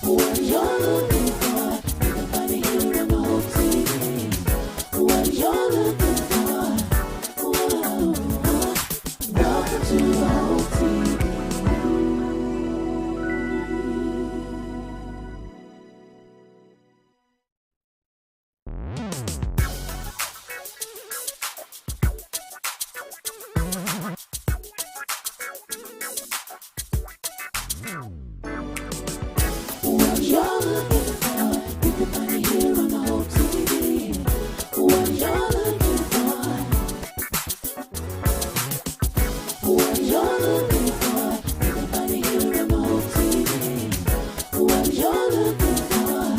What you're looking for, you can find it here on the Hope TV. What you're looking for, whoa, welcome to the Hope TV. What you're looking for, you can find it here on the Hope TV. What you're looking for, what you're looking for, you can find it here on the Hope TV. What you're looking for,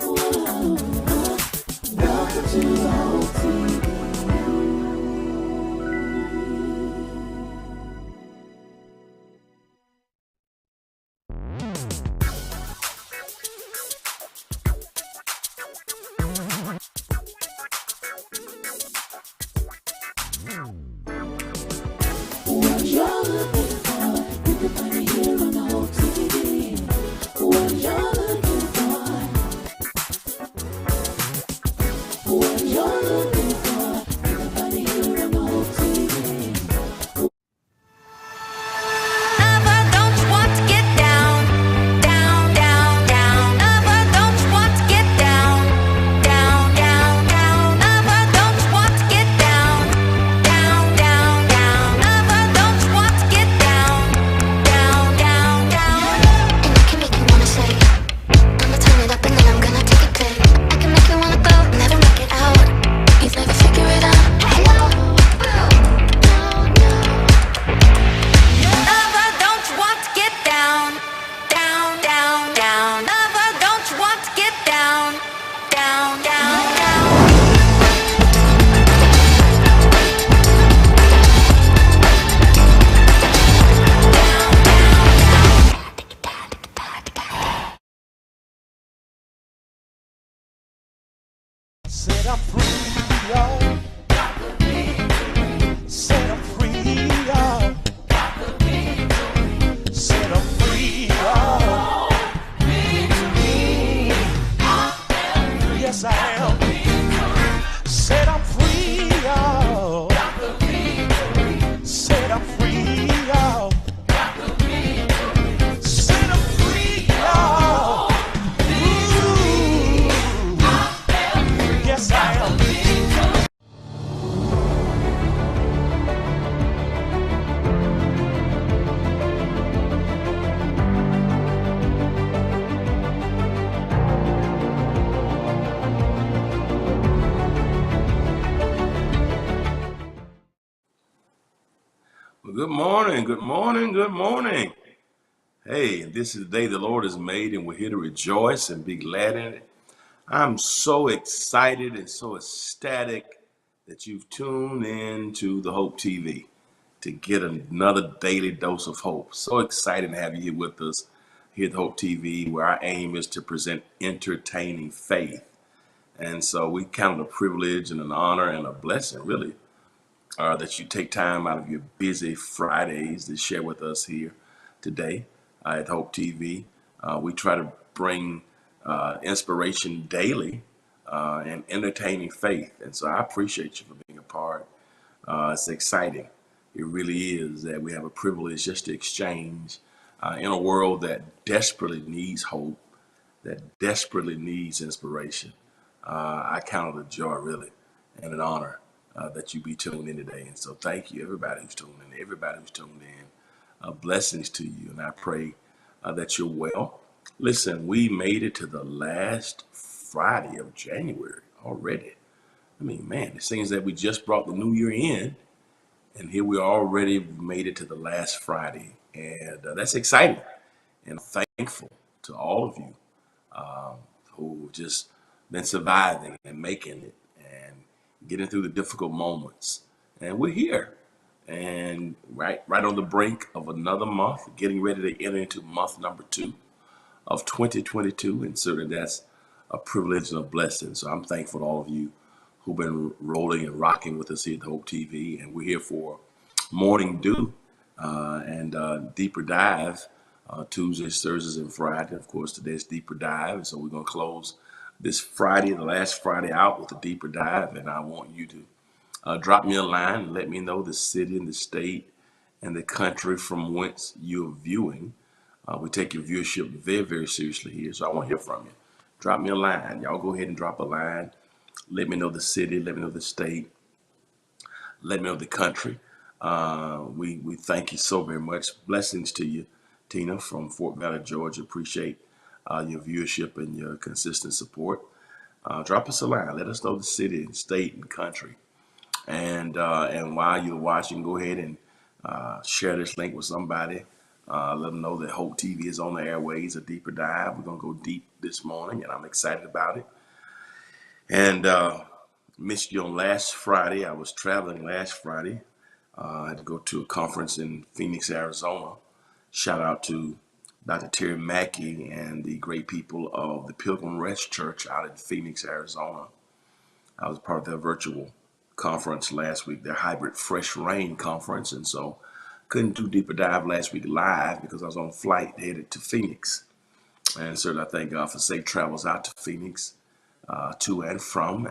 whoa, welcome to the Hope TV. What you're looking for, you can find it here on the Hope TV. What you're looking for, what you're looking for, you can find it here on the Hope TV. Lover, don't you want to get down, down, down, down? Lover, don't you want to get down, down, down, down? Lover, don't you want to get down, down, down, down? Lover, don't you want to get down, down, down, down? And I can make you wanna say, I'ma turn it up and then I'm gonna take it back. I can make you wanna go, never make it out. You've never figure it out. Hello, Lover, don't you want to get down, down, down, down? Lover, don't you want to get down, down, down, down? Set I'm free, y'all. Set I'm free, y'all. Set I'm free, y'all. Yes, I am. Set I'm free, y'all. Set I'm free, y'all. Set I'm free, y'all. Ooh. Yes, I am. Well, good morning, good morning, good morning. Hey, this is the day the Lord has made, and we're here to rejoice and be glad in it. I'm so excited and so ecstatic that you've tuned in to the Hope TV to get another daily dose of hope. So excited to have you here with us here at the Hope TV, where our aim is to present entertaining faith. And so we count it a privilege and an honor and a blessing, really, that you take time out of your busy Fridays to share with us here today at Hope TV. We try to bring inspiration daily and entertaining faith. And so I appreciate you for being a part. It's exciting. It really is that we have a privilege just to exchange in a world that desperately needs hope, that desperately needs inspiration. I count it a joy, really, and an honor that you be tuned in today. And so thank you, everybody who's tuned in, everybody who's tuned in. Blessings to you, and I pray that you're well. Listen, we made it to the last Friday of January already. I mean, man, it seems that we just brought the new year in, and here we already made it to the last Friday. And that's exciting. And I'm thankful to all of you who just been surviving and making it and getting through the difficult moments. And we're here. And right on the brink of another month, getting ready to enter into month number 2 of 2022. And certainly that's a privilege and a blessing. So I'm thankful to all of you who've been rolling and rocking with us here at Hope TV. And we're here for Morning Dew and Deeper Dive Tuesdays, Thursdays, and Friday. Of course, today's Deeper Dive. So we're going to close this Friday, the last Friday, out with a Deeper Dive. And I want you to drop me a line and let me know the city and the state and the country from whence you're viewing. We take your viewership very, very seriously here. So I want to hear from you. Drop me a line. Y'all go ahead and drop a line. Let me know the city. Let me know the state. Let me know the country. We thank you so very much. Blessings to you, Tina, from Fort Valley, Georgia. Appreciate your viewership and your consistent support. Drop us a line. Let us know the city and state and country. And while you're watching, go ahead and share this link with somebody. Let them know that Hope TV is on the airways, a deeper dive. We're going to go deep this morning, and I'm excited about it. And missed you on last Friday. I was traveling last Friday. I had to go to a conference in Phoenix, Arizona. Shout out to Dr. Terry Mackey and the great people of the Pilgrim Rest Church out in Phoenix, Arizona. I was part of their virtual conference last week, their hybrid Fresh Rain conference. And so couldn't do Deeper Dive last week live because I was on a flight headed to Phoenix. And certainly I thank God for safe travels out to Phoenix, to and from.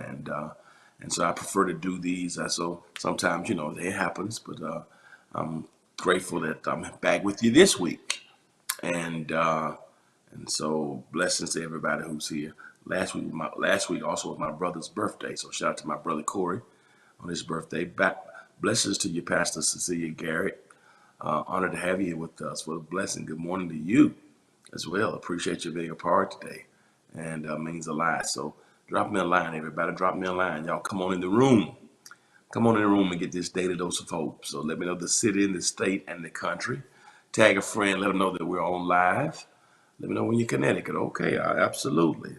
And so I prefer to do these. So sometimes, it happens, but I'm grateful that I'm back with you this week. And so blessings to everybody who's here. Last week also was my brother's birthday. So shout out to my brother Corey on his birthday. Back blessings to you, Pastor Cecilia Garrett. Honored to have you here with us. What a blessing. Good morning to you as well. Appreciate you being a part today. And means a lot. So drop me a line, everybody. Drop me a line. Y'all come on in the room. Come on in the room and get this daily dose of hope. So let me know the city and the state and the country. Tag a friend. Let them know that we're on live. Let me know when you're Connecticut. Okay, absolutely.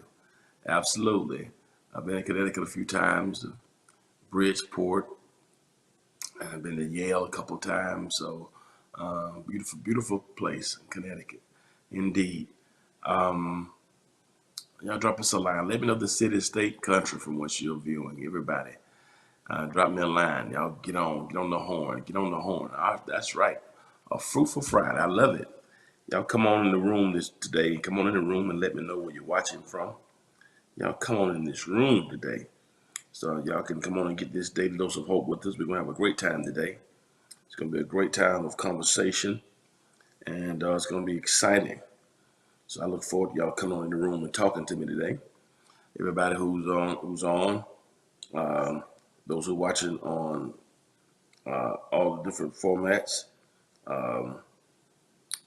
Absolutely. I've been in Connecticut a few times. Bridgeport. I've been to Yale a couple times. So beautiful, beautiful place in Connecticut. Indeed. Y'all drop us a line. Let me know the city, state, country from which you're viewing. Everybody, drop me a line. Y'all get on the horn. Get on the horn. That's right. A fruitful Friday. I love it. Y'all come on in the room today. Come on in the room and let me know where you're watching from. Y'all come on in this room today. So y'all can come on and get this daily dose of hope with us. We're going to have a great time today. It's going to be a great time of conversation. And it's going to be exciting. So I look forward to y'all coming on in the room and talking to me today. Everybody who's on, those who are watching on all the different formats.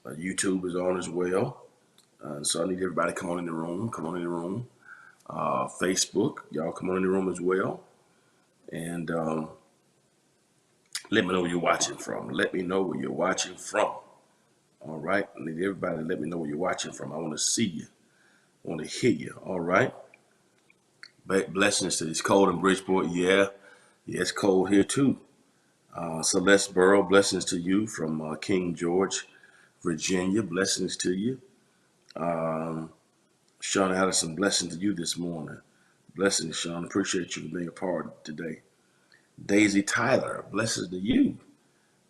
YouTube is on as well. So I need everybody to come on in the room. Come on in the room. Facebook, y'all come on in the room as well. And let me know where you're watching from. Let me know where you're watching from. All right. I need everybody to let me know where you're watching from. I want to see you. I want to hear you. All right. Blessings to this cold in Bridgeport. Yeah, it's cold here too. Celeste Burrow, blessings to you from King George, Virginia. Blessings to you. Sean Addison, blessings to you this morning. Blessings, Sean. Appreciate you for being a part today. Daisy Tyler, blessings to you.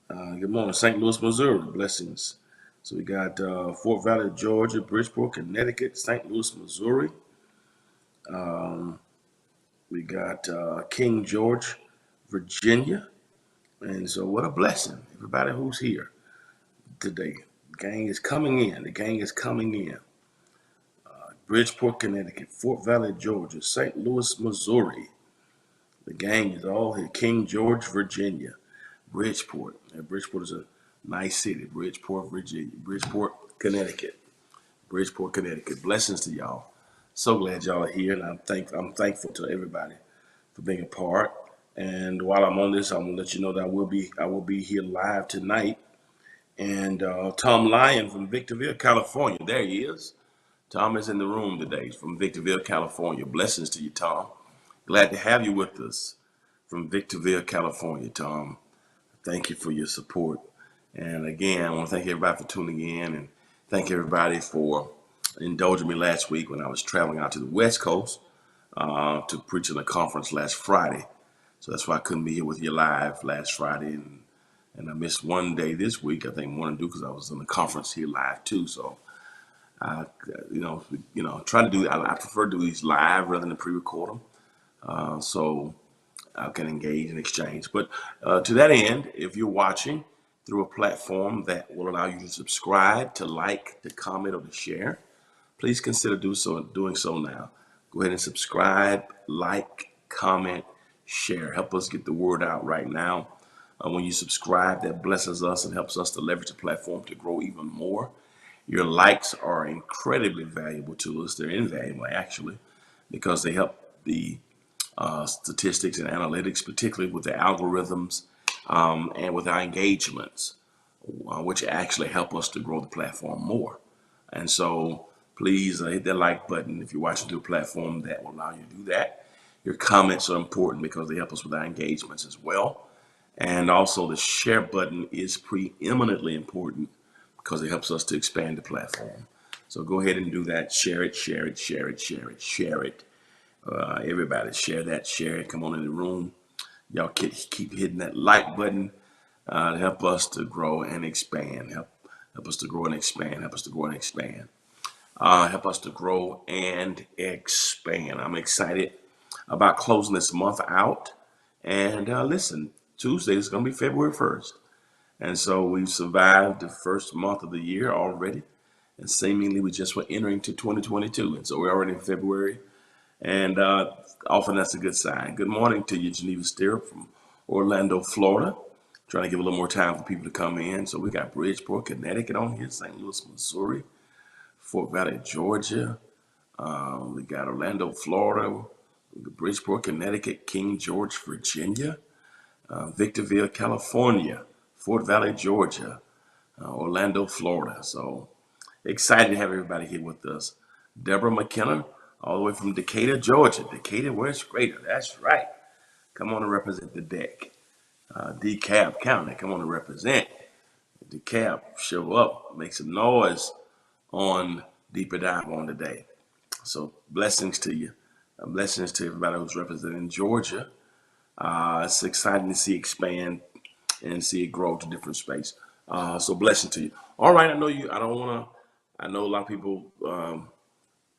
Good morning, St. Louis, Missouri. Blessings. So we got Fort Valley, Georgia, Bridgeport, Connecticut, St. Louis, Missouri. We got King George, Virginia. And so what a blessing. Everybody who's here today. The gang is coming in. The gang is coming in. Bridgeport, Connecticut, Fort Valley, Georgia, St. Louis, Missouri. The gang is all here. King George, Virginia, Bridgeport. And Bridgeport is a nice city. Bridgeport, Virginia. Bridgeport, Connecticut. Bridgeport, Connecticut. Blessings to y'all. So glad y'all are here, and I'm thankful to everybody for being a part. And while I'm on this, I'm gonna let you know that I will be here live tonight. And Tom Lyon from Victorville, California. There he is. Tom is in the room today from Victorville, California. Blessings to you, Tom. Glad to have you with us from Victorville, California, Tom. Thank you for your support. And again, I want to thank everybody for tuning in and thank everybody for indulging me last week when I was traveling out to the West Coast to preach in a conference last Friday. So that's why I couldn't be here with you live last Friday. And and I missed one day this week. I think one to do because I was in the conference here live too. So I, try to do. I prefer to do these live rather than pre-record them, so I can engage and exchange. But to that end, if you're watching through a platform that will allow you to subscribe, to like, to comment, or to share, please consider doing so now. Go ahead and subscribe, like, comment, share. Help us get the word out right now. When you subscribe, that blesses us and helps us to leverage the platform to grow even more. Your likes are incredibly valuable to us. They're invaluable, actually, because they help the statistics and analytics, particularly with the algorithms and with our engagements, which actually help us to grow the platform more. And so please hit that like button if you're watching through a platform that will allow you to do that. Your comments are important because they help us with our engagements as well. And also the share button is preeminently important because it helps us to expand the platform. So go ahead and do that. Share it, share it, share it, share it, share it. Everybody share that, share it. Come on in the room. Y'all keep hitting that like button to help us to grow and expand. Help us to grow and expand. Help us to grow and expand. Help us to grow and expand. I'm excited about closing this month out. And listen, Tuesday is going to be February 1st. And so we've survived the first month of the year already. And seemingly we just were entering to 2022. And so we're already in February. And often that's a good sign. Good morning to you, Geneva Steer from Orlando, Florida. Trying to give a little more time for people to come in. So we got Bridgeport, Connecticut on here, St. Louis, Missouri, Fort Valley, Georgia. We got Orlando, Florida, Bridgeport, Connecticut, King George, Virginia, Victorville, California, Fort Valley, Georgia, Orlando, Florida. So excited to have everybody here with us. Deborah McKenna, all the way from Decatur, Georgia. Decatur, where's greater? That's right. Come on and represent the deck. DeKalb County, come on and represent. DeKalb, show up, make some noise on Deeper Dive on today. So blessings to you. Blessings to everybody who's representing Georgia. It's exciting to see it expand and see it grow to different space. So blessing to you. All right, I know a lot of people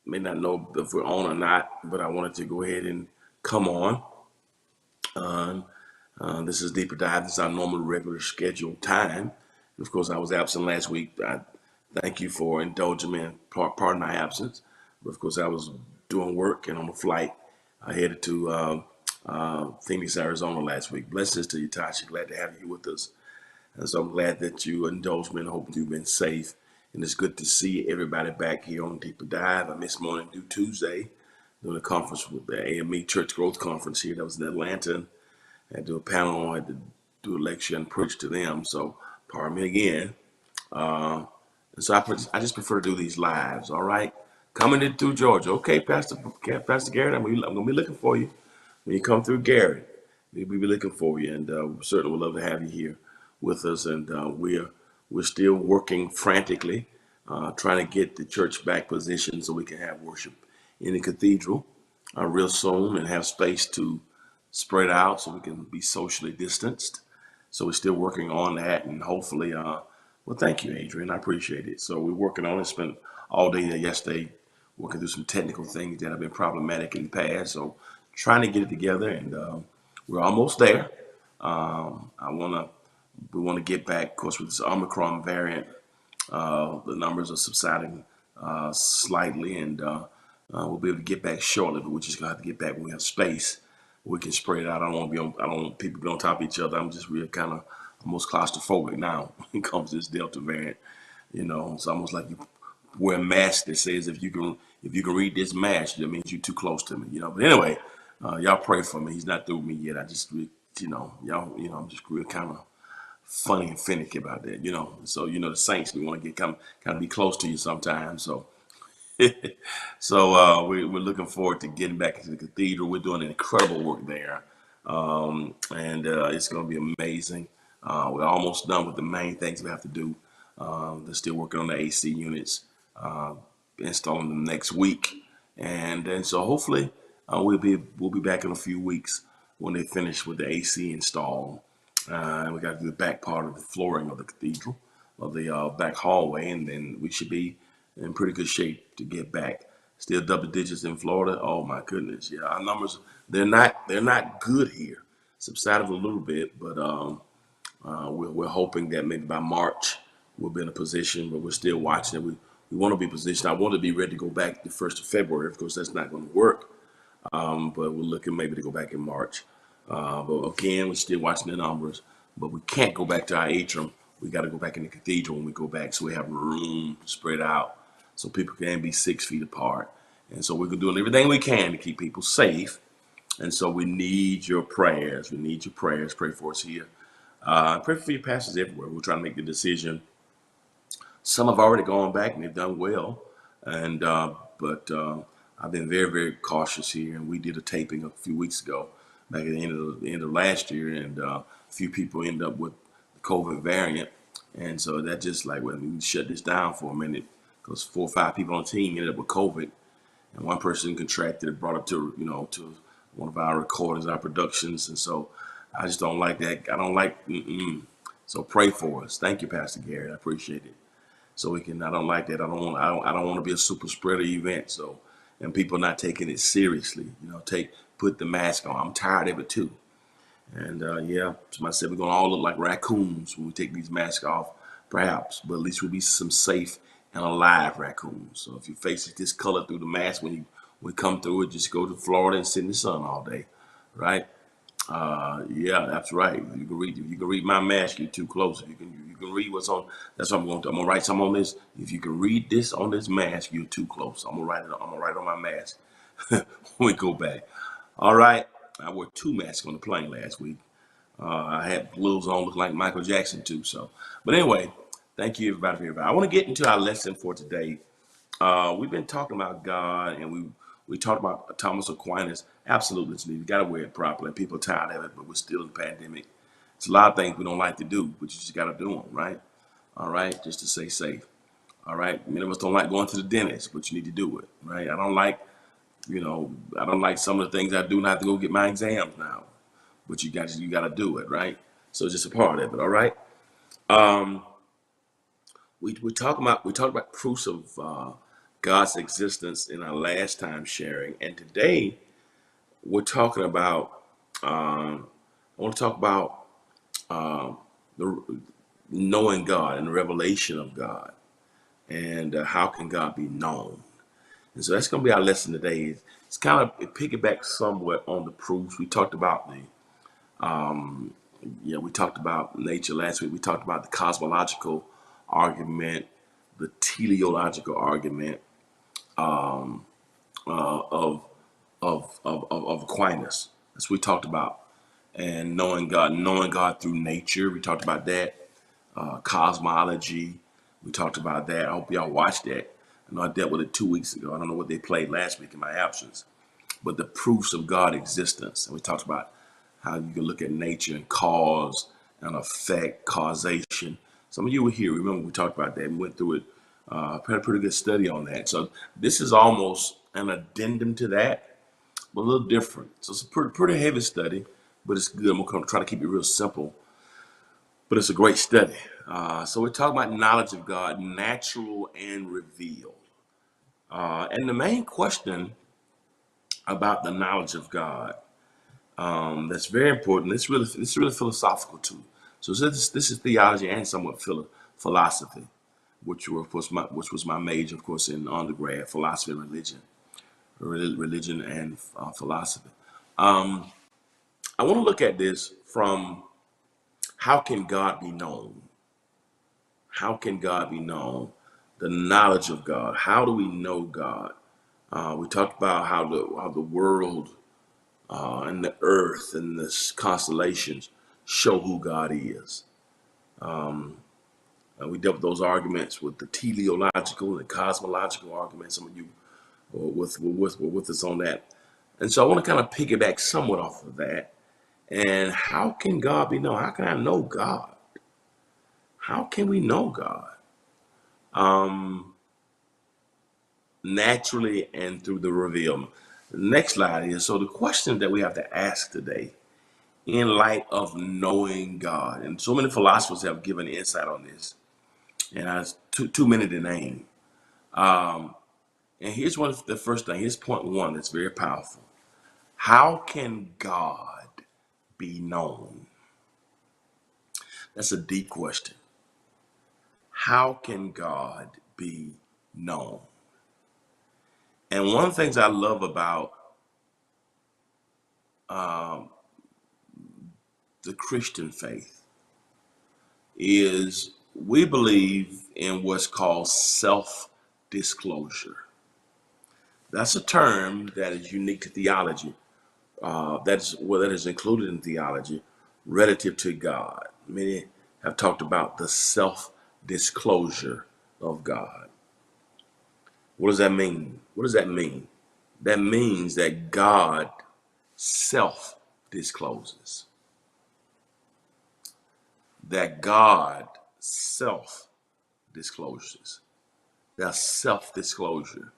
may not know if we're on or not, but I wanted to go ahead and come on. This is Deeper Dive. This is our normal, regular scheduled time. And of course, I was absent last week. I thank you for indulging me in part of my absence. But of course, I was doing work and on a flight. I headed to Phoenix, Arizona last week. Blessings to you, Tasha. Glad to have you with us. And so I'm glad that you indulged me and hope you've been safe. And it's good to see everybody back here on Deeper Dive. I missed Morning Dew Tuesday doing a conference with the AME Church Growth Conference here. That was in Atlanta. I had to do a panel. I had to do a lecture and preach to them. So pardon me again. And so I just prefer to do these lives. All right. Coming in through Georgia. Okay, Pastor Garrett, I'm going to be looking for you. When you come through Garrett, we'll be looking for you. And we certainly would love to have you here with us. And we're still working frantically, trying to get the church back positioned so we can have worship in the cathedral real soon and have space to spread out so we can be socially distanced. So we're still working on that, and hopefully, well, thank you, Adrian. I appreciate it. So we're working on it. Spent all day yesterday working through some technical things that have been problematic in the past. So trying to get it together, and we're almost there. We want to get back, of course, with this Omicron variant. The numbers are subsiding slightly, and we'll be able to get back shortly. But we're just gonna have to get back when we have space. We can spread it out. I don't want people to be on top of each other. I'm just real kind of almost claustrophobic now when it comes to this Delta variant. It's almost like you wear a mask that says if you can read this mask, that means you're too close to me. But anyway, y'all pray for me. He's not through with me yet. I just I'm just real kind of funny and finicky about that. So the saints, we want to get kind of be close to you sometimes. So. So we're looking forward to getting back into the cathedral. We're doing incredible work there, and it's going to be amazing. We're almost done with the main things we have to do. They're still working on the AC units, installing them next week, and so hopefully we'll be back in a few weeks when they finish with the AC install. And we got to do the back part of the flooring of the cathedral, of the back hallway, and then we should be in pretty good shape to get back. Still double digits in Florida. Oh my goodness, yeah, our numbers they're not good here. Subsided a little bit, but we're hoping that maybe by March we'll be in a position, but we're still watching it. We want to be positioned. I want to be ready to go back the 1st of February. Of course, that's not going to work, but we're looking maybe to go back in March. But again, we're still watching the numbers, but we can't go back to our atrium. We got to go back in the cathedral when we go back, so we have room spread out, so people can be 6 feet apart. And so we're doing everything we can to keep people safe. And so we need your prayers. We need your prayers. Pray for us here. Pray for your pastors everywhere. We're trying to make the decision. Some have already gone back and they've done well, and but I've been very, very cautious here. And we did a taping a few weeks ago, back at the end of last year, and a few people ended up with the COVID variant, and so that just like, well, we need to shut this down for a minute because 4 or 5 people on the team ended up with COVID, and one person contracted it, brought it to one of our recordings, our productions, and so I just don't like that. I don't like. So pray for us. Thank you, Pastor Gary. I appreciate it. So we can. I don't like that. I don't want to be a super spreader event. So, and people not taking it seriously. Put the mask on. I'm tired of it too. And yeah, somebody said we're gonna all look like raccoons when we take these masks off, perhaps. But at least we'll be some safe and alive raccoons. So if your face is discolored through the mask when we come through it, just go to Florida and sit in the sun all day, right? Yeah, that's right. You can read my mask, you're too close. You can read what's on. That's what I'm going to. I'm gonna write something on this. If you can read this on this mask, you're too close. I'm gonna write on my mask when we go back. All right. I wore 2 masks on the plane last week. I had blues on, look like Michael Jackson too. So, but anyway, thank you everybody for everybody. I want to get into our lesson for today. We've been talking about God, and we talked about Thomas Aquinas. Absolutely, you got to wear it properly. People are tired of it, but we're still in the pandemic. It's a lot of things we don't like to do, but you just got to do them, right? All right, just to stay safe. All right, many of us don't like going to the dentist, but you need to do it, right? I don't like some of the things I do, not to go get my exams now, but you got to do it, right? So it's just a part of it. All right. Um, we talked about proofs of God's existence in our last time sharing, and today we're talking about. I want to talk about the knowing God and the revelation of God, and how can God be known. And so that's going to be our lesson today. It's kind of it piggybacks somewhat on the proofs. We talked about we talked about nature last week. We talked about the cosmological argument, the teleological argument um, of Aquinas. That's what we talked about. And knowing God through nature. We talked about that. Cosmology. We talked about that. I hope y'all watched that. I know I dealt with it 2 weeks ago. I don't know what they played last week in my absence, but the proofs of God's existence. And we talked about how you can look at nature and cause and effect, causation. Some of you were here. Remember we talked about that and went through it. Had a pretty good study on that. So this is almost an addendum to that, but a little different. So it's a pretty heavy study, but it's good. I'm gonna try to keep it real simple, but it's a great study. So we're talking about knowledge of God, natural and revealed. And the main question about the knowledge of God, that's very important. It's really philosophical too. So this is theology and somewhat philosophy, which was my major, of course, in undergrad, philosophy and religion and philosophy. Um, I want to look at this from how can God be known? How can God be known? The knowledge of God. How do we know God? We talked about how the world and the earth and the constellations show who God is. And we dealt with those arguments with the teleological and cosmological arguments. Some of you were with us on that. And so I want to kind of piggyback somewhat off of that. And how can God be known? How can I know God? How can we know God? Um, Naturally and through the revealment. The next slide is, so the question that we have to ask today in light of knowing God. And so many philosophers have given insight on this, and I too many to name. And here's one of the first thing. Here's point one that's very powerful. How can God be known? That's a deep question. How can God be known? And one of the things I love about the Christian faith is we believe in what's called self-disclosure. That's a term that is unique to theology. That is included in theology relative to God. Many have talked about the self-disclosure of God. What does that mean? What does that mean? That means that God self-discloses. That God self-discloses. That's self-disclosure.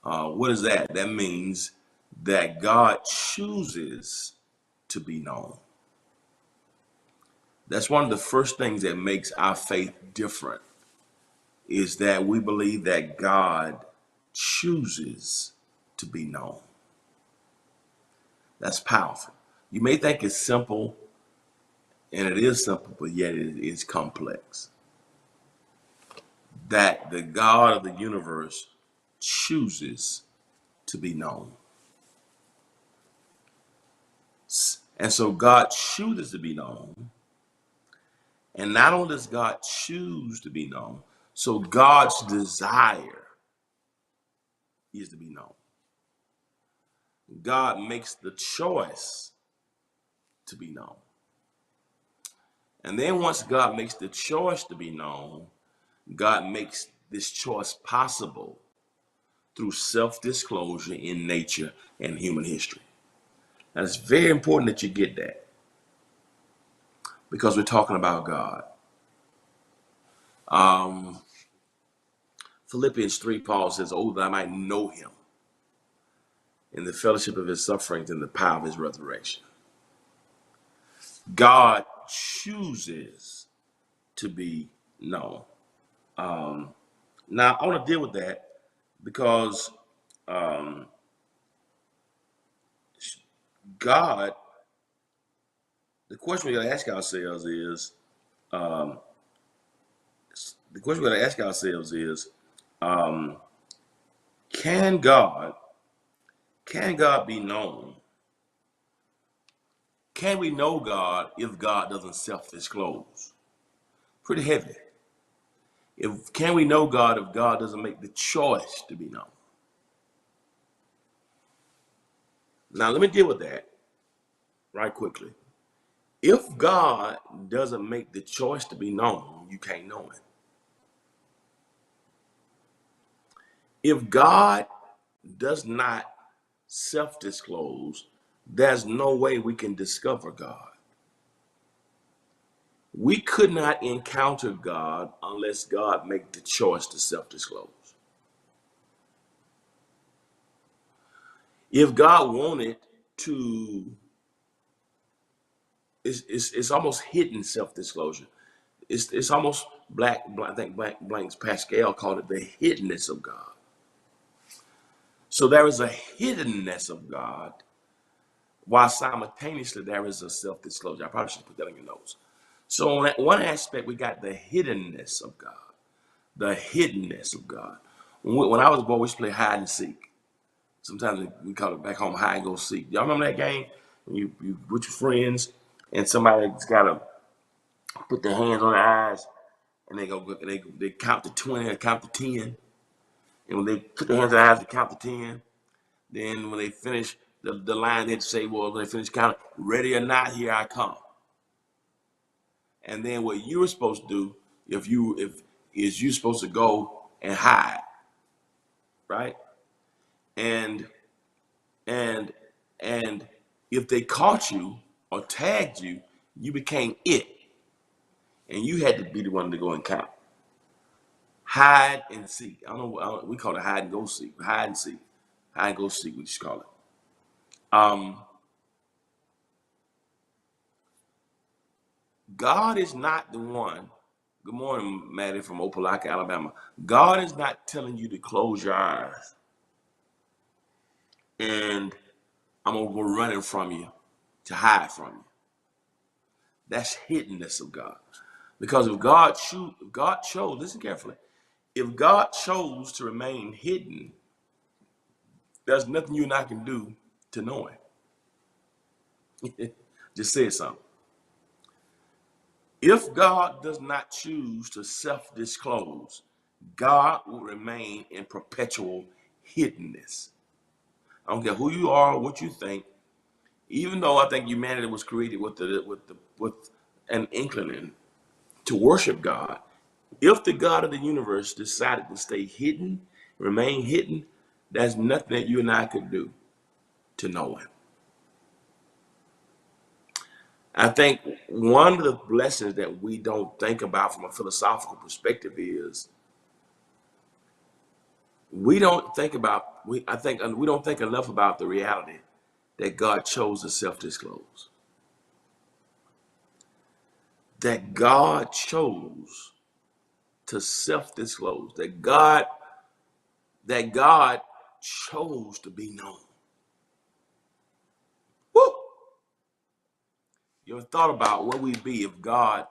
What is that? That means that God chooses to be known. That's one of the first things that makes our faith different, is that we believe that God chooses to be known. That's powerful. You may think it's simple, and it is simple, but yet it is complex. That the God of the universe chooses to be known. And so God chooses to be known. And not only does God choose to be known, so God's desire is to be known. God makes the choice to be known. And then once God makes the choice to be known, God makes this choice possible through self-disclosure in nature and human history. And it's very important that you get that, because we're talking about God. Philippians 3, Paul says, "Oh, that I might know him in the fellowship of his sufferings and the power of his resurrection." God chooses to be known. Now, I want to deal with that because God, the question we got to ask ourselves is, can God be known? Can we know God if God doesn't self-disclose? Pretty heavy. Can we know God if God doesn't make the choice to be known? Now, let me deal with that right quickly. If God doesn't make the choice to be known, you can't know him. If God does not self-disclose, there's no way we can discover God. We could not encounter God unless God make the choice to self-disclose. If God wanted to, it's almost hidden self-disclosure. It's almost I think Blaise Pascal called it the hiddenness of God. So there is a hiddenness of God, while simultaneously there is a self-disclosure. I probably should put that in your notes. So on that one aspect, we got the hiddenness of God. The hiddenness of God. When I was a boy, we used to play hide and seek. Sometimes we call it back home hide and go seek. Y'all remember that game? When you with your friends and somebody's got to put their hands on their eyes and they count to 20 or count to 10. And when they put their hands on their eyes, they count to 10. Then when they finish the line, they'd say, well, when they finish counting, ready or not, here I come. And then what you were supposed to do, you're supposed to go and hide, right? And if they caught you or tagged you, you became it, and you had to be the one to go and count. Hide and seek. We call it hide and go seek. Hide and seek. Hide and go seek. We just call it. God is not the one. Good morning, Maddie from Opelika, Alabama. God is not telling you to close your eyes and I'm gonna go running from you to hide from you. That's hiddenness of God. Because if God chose, listen carefully, if God chose to remain hidden, there's nothing you and I can do to know him. Just say something. If God does not choose to self-disclose, God will remain in perpetual hiddenness. I don't care who you are, what you think. Even though I think humanity was created with an inclination to worship God, if the God of the universe decided to stay hidden, remain hidden, there's nothing that you and I could do to know him. I think one of the blessings that we don't think about from a philosophical perspective is we don't think enough about the reality that God chose to self-disclose. That God chose to self-disclose. That God chose to be known. Woo! You ever thought about where we'd be if God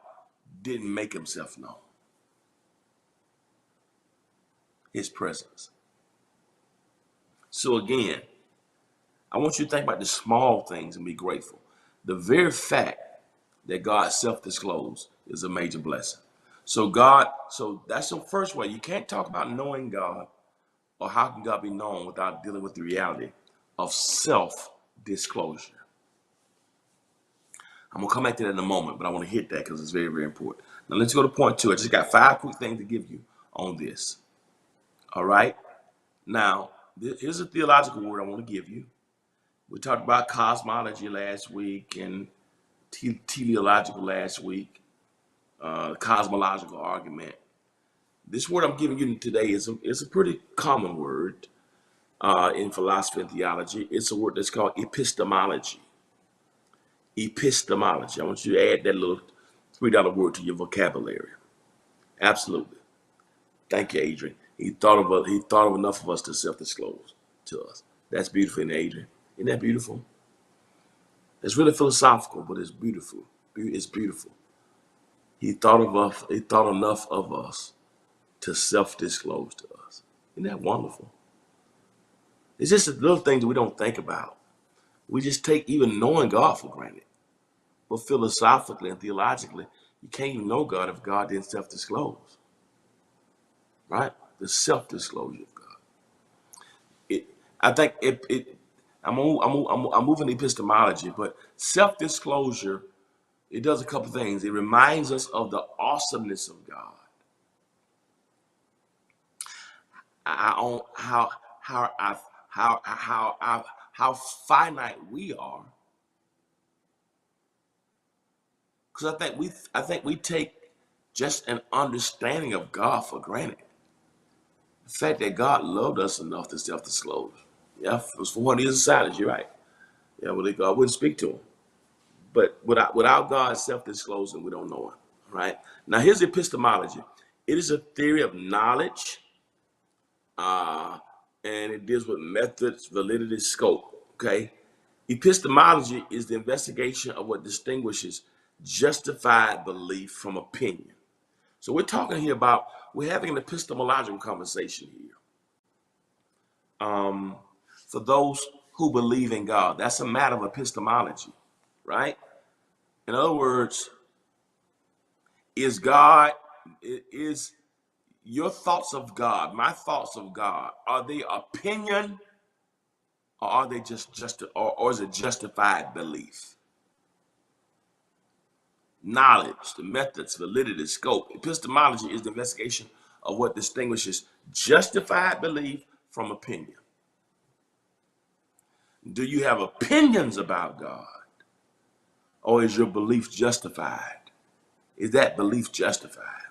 didn't make himself known? His presence. So again, I want you to think about the small things and be grateful. The very fact that God self-disclosed is a major blessing. So that's the first way. You can't talk about knowing God or how can God be known without dealing with the reality of self-disclosure. I'm gonna come back to that in a moment, but I want to hit that because it's very, very important. Now let's go to point 2. I just got 5 quick things to give you on this. All right. Now, here's a theological word I want to give you. We talked about cosmology last week and teleological last week, cosmological argument. This word I'm giving you today is a pretty common word in philosophy and theology. It's a word that's called epistemology. Epistemology. I want you to add that little $3 word to your vocabulary. Absolutely. Thank you, Adrian. He thought of enough of us to self-disclose to us. That's beautiful, Adrian. Isn't that beautiful? It's really philosophical, but it's beautiful. It's beautiful. He thought enough of us to self-disclose to us. Isn't that wonderful? It's just the little things that we don't think about. We just take even knowing God for granted. But philosophically and theologically, you can't even know God if God didn't self-disclose. Right? The self-disclosure of God. I'm moving epistemology, but self-disclosure, it does a couple things. It reminds us of the awesomeness of God. How finite we are. Because I think we take just an understanding of God for granted. The fact that God loved us enough to self-disclose. Yeah, it was for one of his silence, you're right. Yeah, well, God wouldn't speak to him. But without God self-disclosing, we don't know him. Right? Now, here's epistemology. It is a theory of knowledge, and it deals with methods, validity, scope. Okay? Epistemology is the investigation of what distinguishes justified belief from opinion. So we're having an epistemological conversation here. For those who believe in God, that's a matter of epistemology, right? In other words, is your thoughts of God, my thoughts of God, are they opinion or are they or is it justified belief? Knowledge, the methods, validity, scope. Epistemology is the investigation of what distinguishes justified belief from opinion. Do you have opinions about God? Or is your belief justified? Is that belief justified?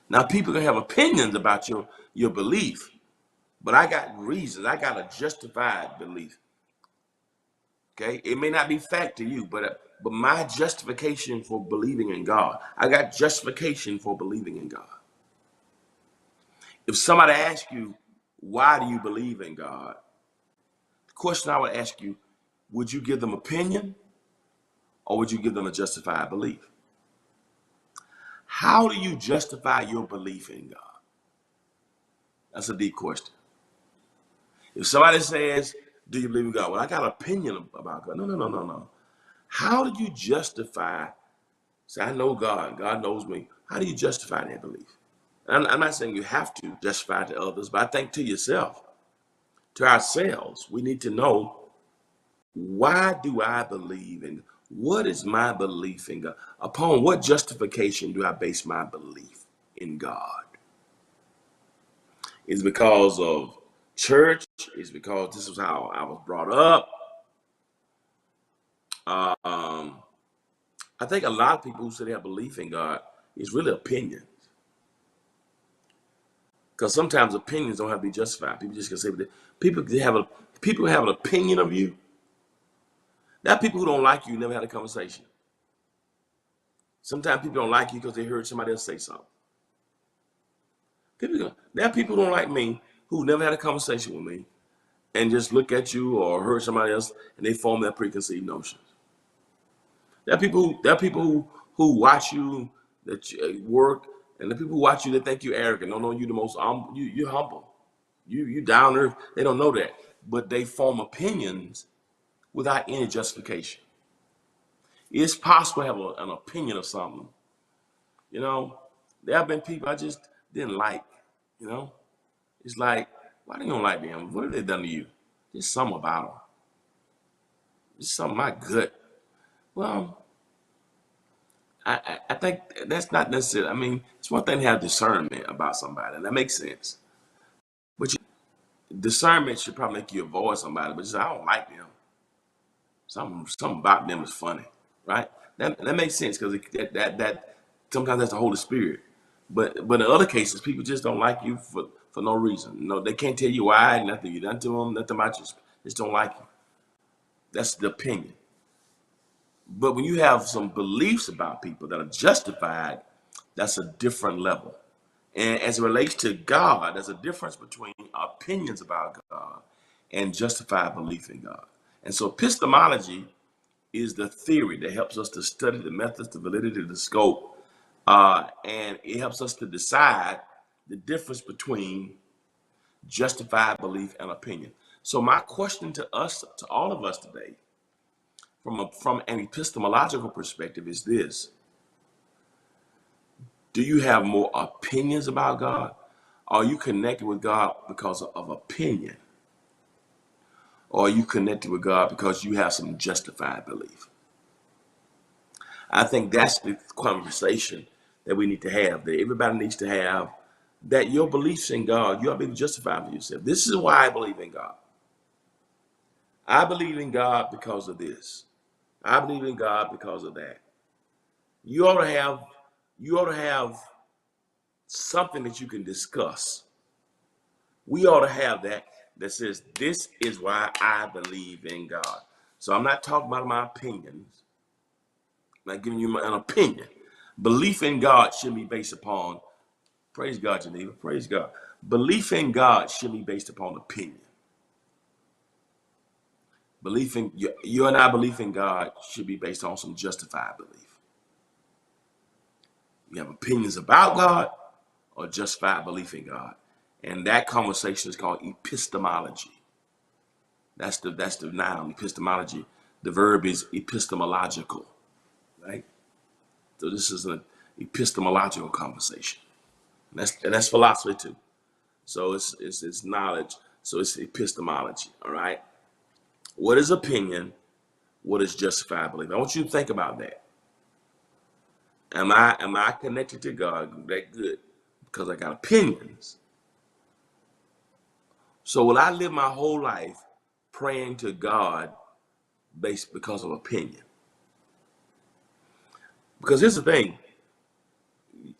Now, people can have opinions about your belief, but I got reasons. I got a justified belief. Okay? It may not be fact to you, but But my justification for believing in God, I got justification for believing in God. If somebody asks you, why do you believe in God? The question I would ask you, would you give them opinion or would you give them a justified belief? How do you justify your belief in God? That's a deep question. If somebody says, do you believe in God? Well, I got an opinion about God. No. How do you justify, say, I know God, God knows me. How do you justify that belief? I'm not saying you have to justify it to others, but I think to yourself, to ourselves, we need to know, why do I believe in God? What is my belief in God? Upon what justification do I base my belief in God? Is it because of church? Is it because this is how I was brought up? I think a lot of people who say they have belief in God is really opinions. Because sometimes opinions don't have to be justified. People just can say people have an opinion of you. There are people who don't like you, never had a conversation. Sometimes people don't like you because they heard somebody else say something. There are people who don't like me who never had a conversation with me and just look at you or heard somebody else and they form their preconceived notions. There are people who watch you that you, work, and the people who watch you that think you're arrogant, don't know you the most you're humble. You down there, they don't know that. But they form opinions without any justification. It's possible to have an opinion of something. You know, there have been people I just didn't like, you know. It's like, why do you don't like them? What have they done to you? There's something about them. There's something in my gut. Well, I think that's not necessarily, I mean, it's one thing to have discernment about somebody, and that makes sense. But discernment should probably make you avoid somebody, but just, I don't like them. Something about them is funny, right? That makes sense because that sometimes that's the Holy Spirit. But in other cases, people just don't like you for no reason. No, they can't tell you why, nothing you done to them, nothing about you, just don't like you. That's the opinion. But when you have some beliefs about people that are justified, that's a different level. And as it relates to God, there's a difference between opinions about God and justified belief in God. And so epistemology is the theory that helps us to study the methods, the validity, the scope, and it helps us to decide the difference between justified belief and opinion. So my question to us, to all of us today, from an epistemological perspective is this: do you have more opinions about God? Are you connected with God because of opinion? Or are you connected with God because you have some justified belief? I think that's the conversation that we need to have, that everybody needs to have, that your beliefs in God, you ought to be justified for yourself. This is why I believe in God. I believe in God because of this. I believe in God because of that. You ought to have something that you can discuss. We ought to have that says, this is why I believe in God. So I'm not talking about my opinions. I'm not giving you an opinion. Belief in God should be based upon, praise God, Geneva, praise God. Belief in God should be based upon opinion. Belief in you and I belief in God should be based on some justified belief. You have opinions about God or justified belief in God. And that conversation is called epistemology. That's the noun, epistemology. The verb is epistemological, right? So this is an epistemological conversation. And that's philosophy too. So it's knowledge. So it's epistemology, all right? What is opinion? What is justified belief? I want you to think about that. Am I connected to God that good because I got opinions? So will I live my whole life praying to God based because of opinion? Because here's the thing.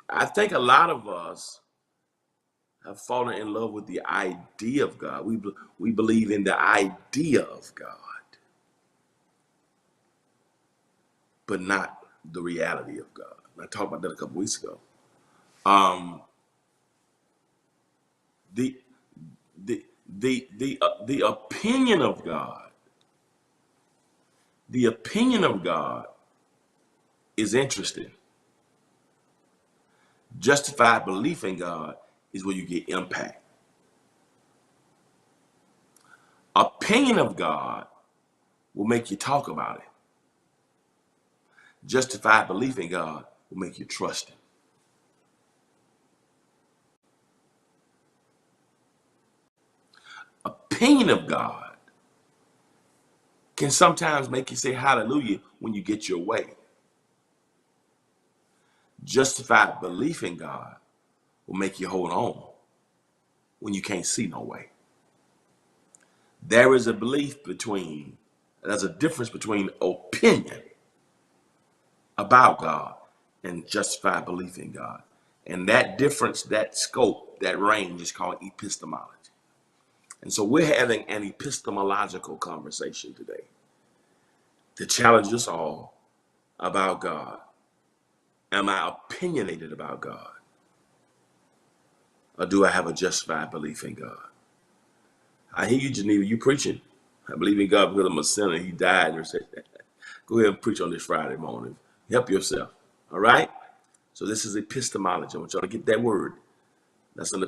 I think a lot of us have fallen in love with the idea of God. We believe in the idea of God. but not the reality of God. I talked about that a couple weeks ago. Um, the the opinion of God, the opinion of God is interesting. Justified belief in God is where you get impact. Opinion of God will make you talk about it. Justified belief in God will make you trust Him. Opinion of God can sometimes make you say hallelujah when you get your way. Justified belief in God will make you hold on when you can't see no way. There's a difference between opinion about God and justified belief in God. And that difference, that scope, that range is called epistemology. And so we're having an epistemological conversation today to challenge us all about God. Am I opinionated about God? Or do I have a justified belief in God? I hear you, Geneva, you preaching. I believe in God because I'm a sinner. He died. Go ahead and preach on this Friday morning. Help yourself. All right? So this is epistemology. I want y'all to get that word. That's an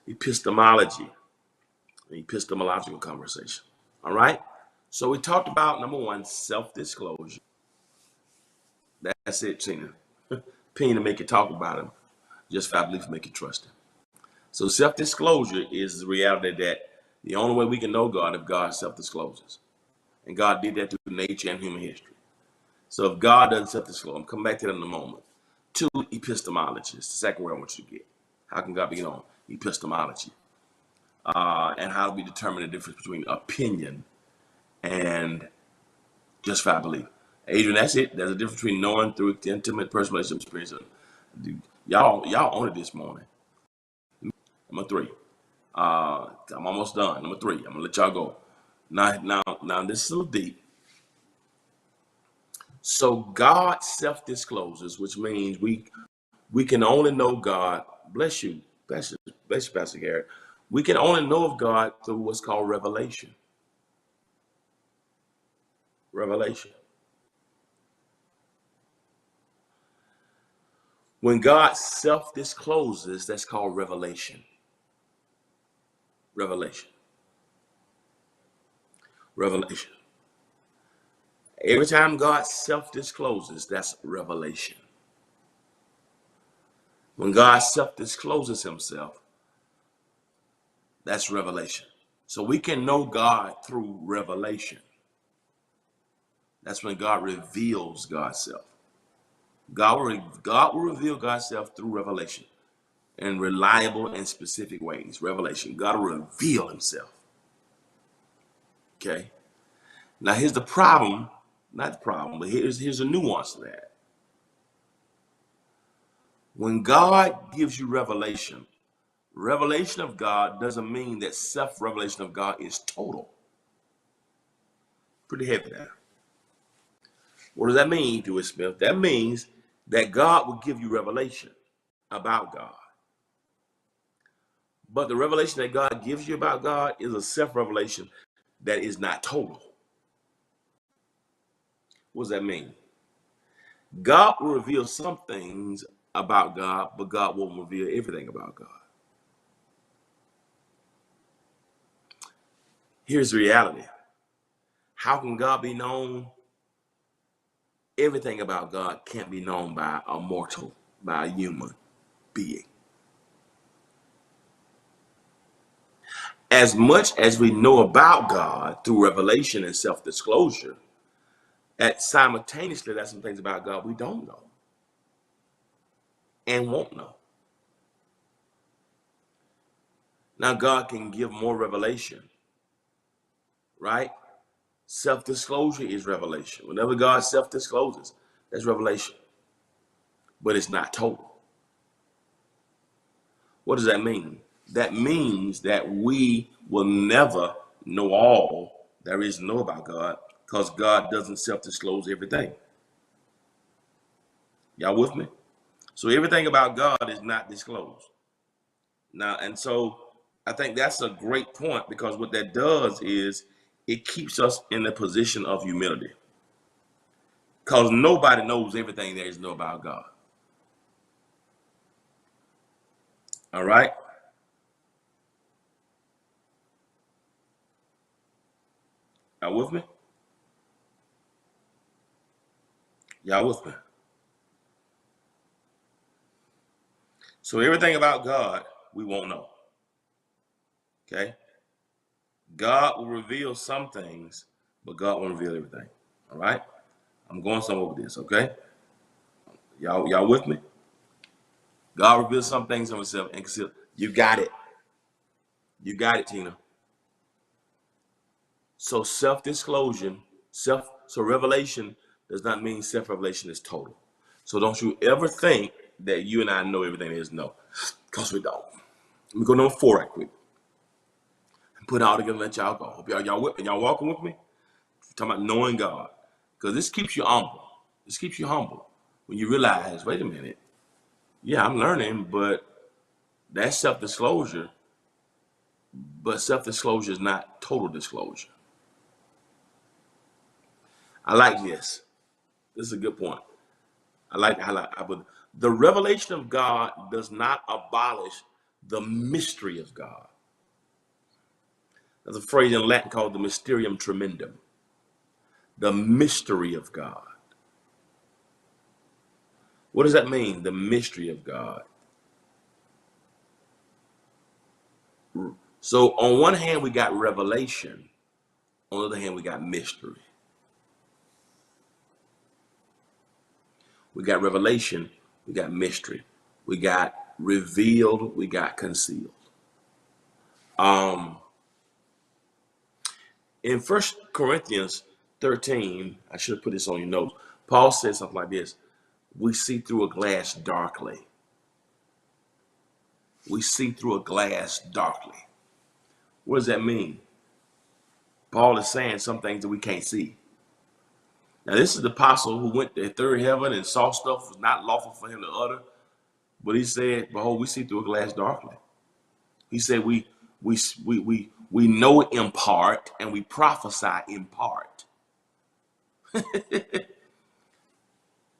epistemology, an epistemological conversation. All right? So we talked about, number one, self-disclosure. That's it, Tina. Opinion to make you talk about him. Justified belief to make you trust him. So self-disclosure is the reality that the only way we can know God if God self-discloses. And God did that through nature and human history. So if God doesn't self-disclose, I'm coming back to that in a moment. Two, epistemology is the second word I want you to get. How can God be known? Epistemology. And how do we determine the difference between opinion and justified belief? Adrian, that's it. There's a difference between knowing through intimate personal relationship experience. Y'all on it this morning. Number three. I'm almost done. Number three. I'm gonna let y'all go. Now this is a little deep. So God self-discloses, which means we can only know God. Bless you, Pastor Garrett. We can only know of God through what's called revelation. Revelation. When God self-discloses, that's called revelation. Revelation. Revelation. Every time God self-discloses, that's revelation. When God self-discloses himself, that's revelation. So we can know God through revelation. That's when God reveals God's self. God will reveal God's self through revelation in reliable and specific ways. Revelation. God will reveal himself. Okay? Now here's the problem. Not the problem, but here's a nuance to that. When God gives you revelation, revelation of God doesn't mean that self-revelation of God is total. Pretty heavy there. What does that mean, Dewey Smith? That means that God will give you revelation about God. But the revelation that God gives you about God is a self-revelation that is not total. What does that mean? God will reveal some things about God, but God won't reveal everything about God. Here's the reality. How can God be known? Everything about God can't be known by a mortal, by a human being. As much as we know about God through revelation and self-disclosure, simultaneously there's some things about God we don't know and won't know. Now God can give more revelation, right? Self-disclosure is revelation. Whenever God self-discloses, that's revelation. But it's not total. What does that mean? That means that we will never know all there is to know about God because God doesn't self-disclose everything. Y'all with me? So everything about God is not disclosed. Now, and so I think that's a great point, because what that does is it keeps us in a position of humility. Because nobody knows everything there is to know about God. All right? Y'all with me? Y'all with me? So everything about God, we won't know. Okay? God will reveal some things, but God won't reveal everything. All right? I'm going somewhere with this, okay? Y'all with me? God reveals some things of himself and conceal. You got it. You got it, Tina. So self-disclosure, so revelation does not mean self-revelation is total. So don't you ever think that you and I know everything there is. No, because we don't. Let me go number 4 right quick. Put it all together and let y'all go. Hope y'all walking with me? We're talking about knowing God. Because this keeps you humble. This keeps you humble. When you realize, wait a minute, yeah, I'm learning, but that's self-disclosure. But self-disclosure is not total disclosure. I like this. This is a good point. The revelation of God does not abolish the mystery of God. There's a phrase in Latin called the mysterium tremendum. The mystery of God. What does that mean? The mystery of God. So on one hand, we got revelation. On the other hand, we got mystery. We got revelation, we got mystery. We got revealed, we got concealed. In 1 Corinthians 13, I should have put this on your notes. Paul says something like this: we see through a glass darkly. We see through a glass darkly. What does that mean? Paul is saying some things that we can't see. Now, this is the apostle who went to third heaven and saw stuff was not lawful for him to utter. But he said, behold, we see through a glass darkly. He said, we know in part and we prophesy in part.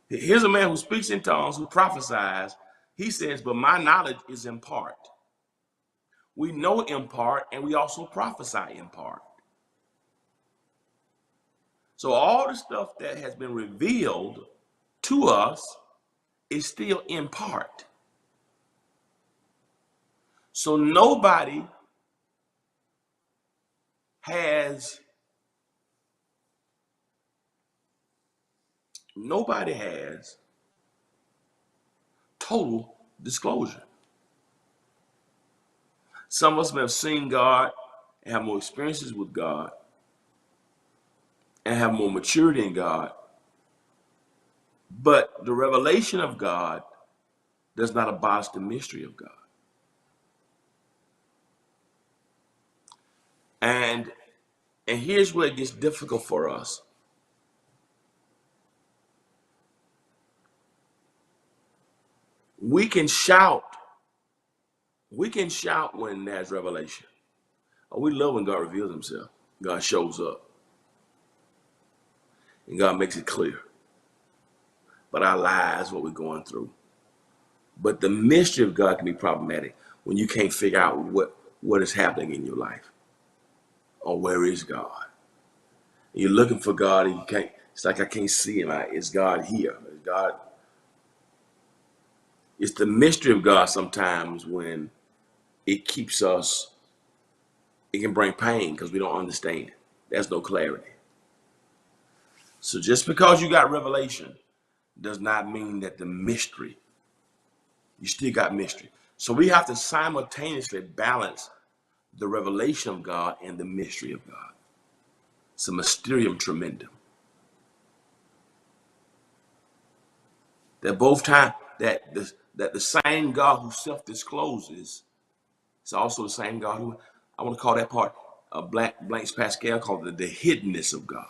Here's a man who speaks in tongues, who prophesies. He says, but my knowledge is in part. We know in part and we also prophesy in part. So all the stuff that has been revealed to us is still in part. So nobody has total disclosure. Some of us may have seen God and have more experiences with God and have more maturity in God. But the revelation of God does not abolish the mystery of God. And here's where it gets difficult for us. We can shout when there's revelation. Oh, we love when God reveals himself. God shows up. And God makes it clear. But our lives, what we're going through. But the mystery of God can be problematic when you can't figure out what is happening in your life. Or where is God? And you're looking for God and you can't, it's like I can't see him. Is God here? Is God? It's the mystery of God sometimes when it keeps us, it can bring pain because we don't understand. There's no clarity. So just because you got revelation does not mean that the mystery, you still got mystery. So we have to simultaneously balance the revelation of God and the mystery of God. It's a mysterium tremendum. That both times that the same God who self-discloses is also the same God who, I want to call that part, Blaise Pascal called it the hiddenness of God.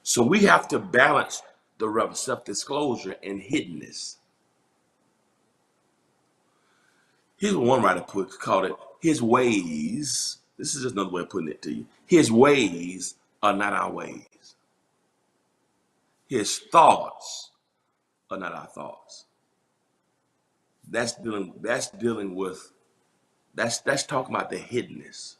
So we have to balance the self-disclosure and hiddenness. Here's what one writer called it, his ways. This is just another way of putting it to you. His ways are not our ways. His thoughts are not our thoughts. That's talking about the hiddenness.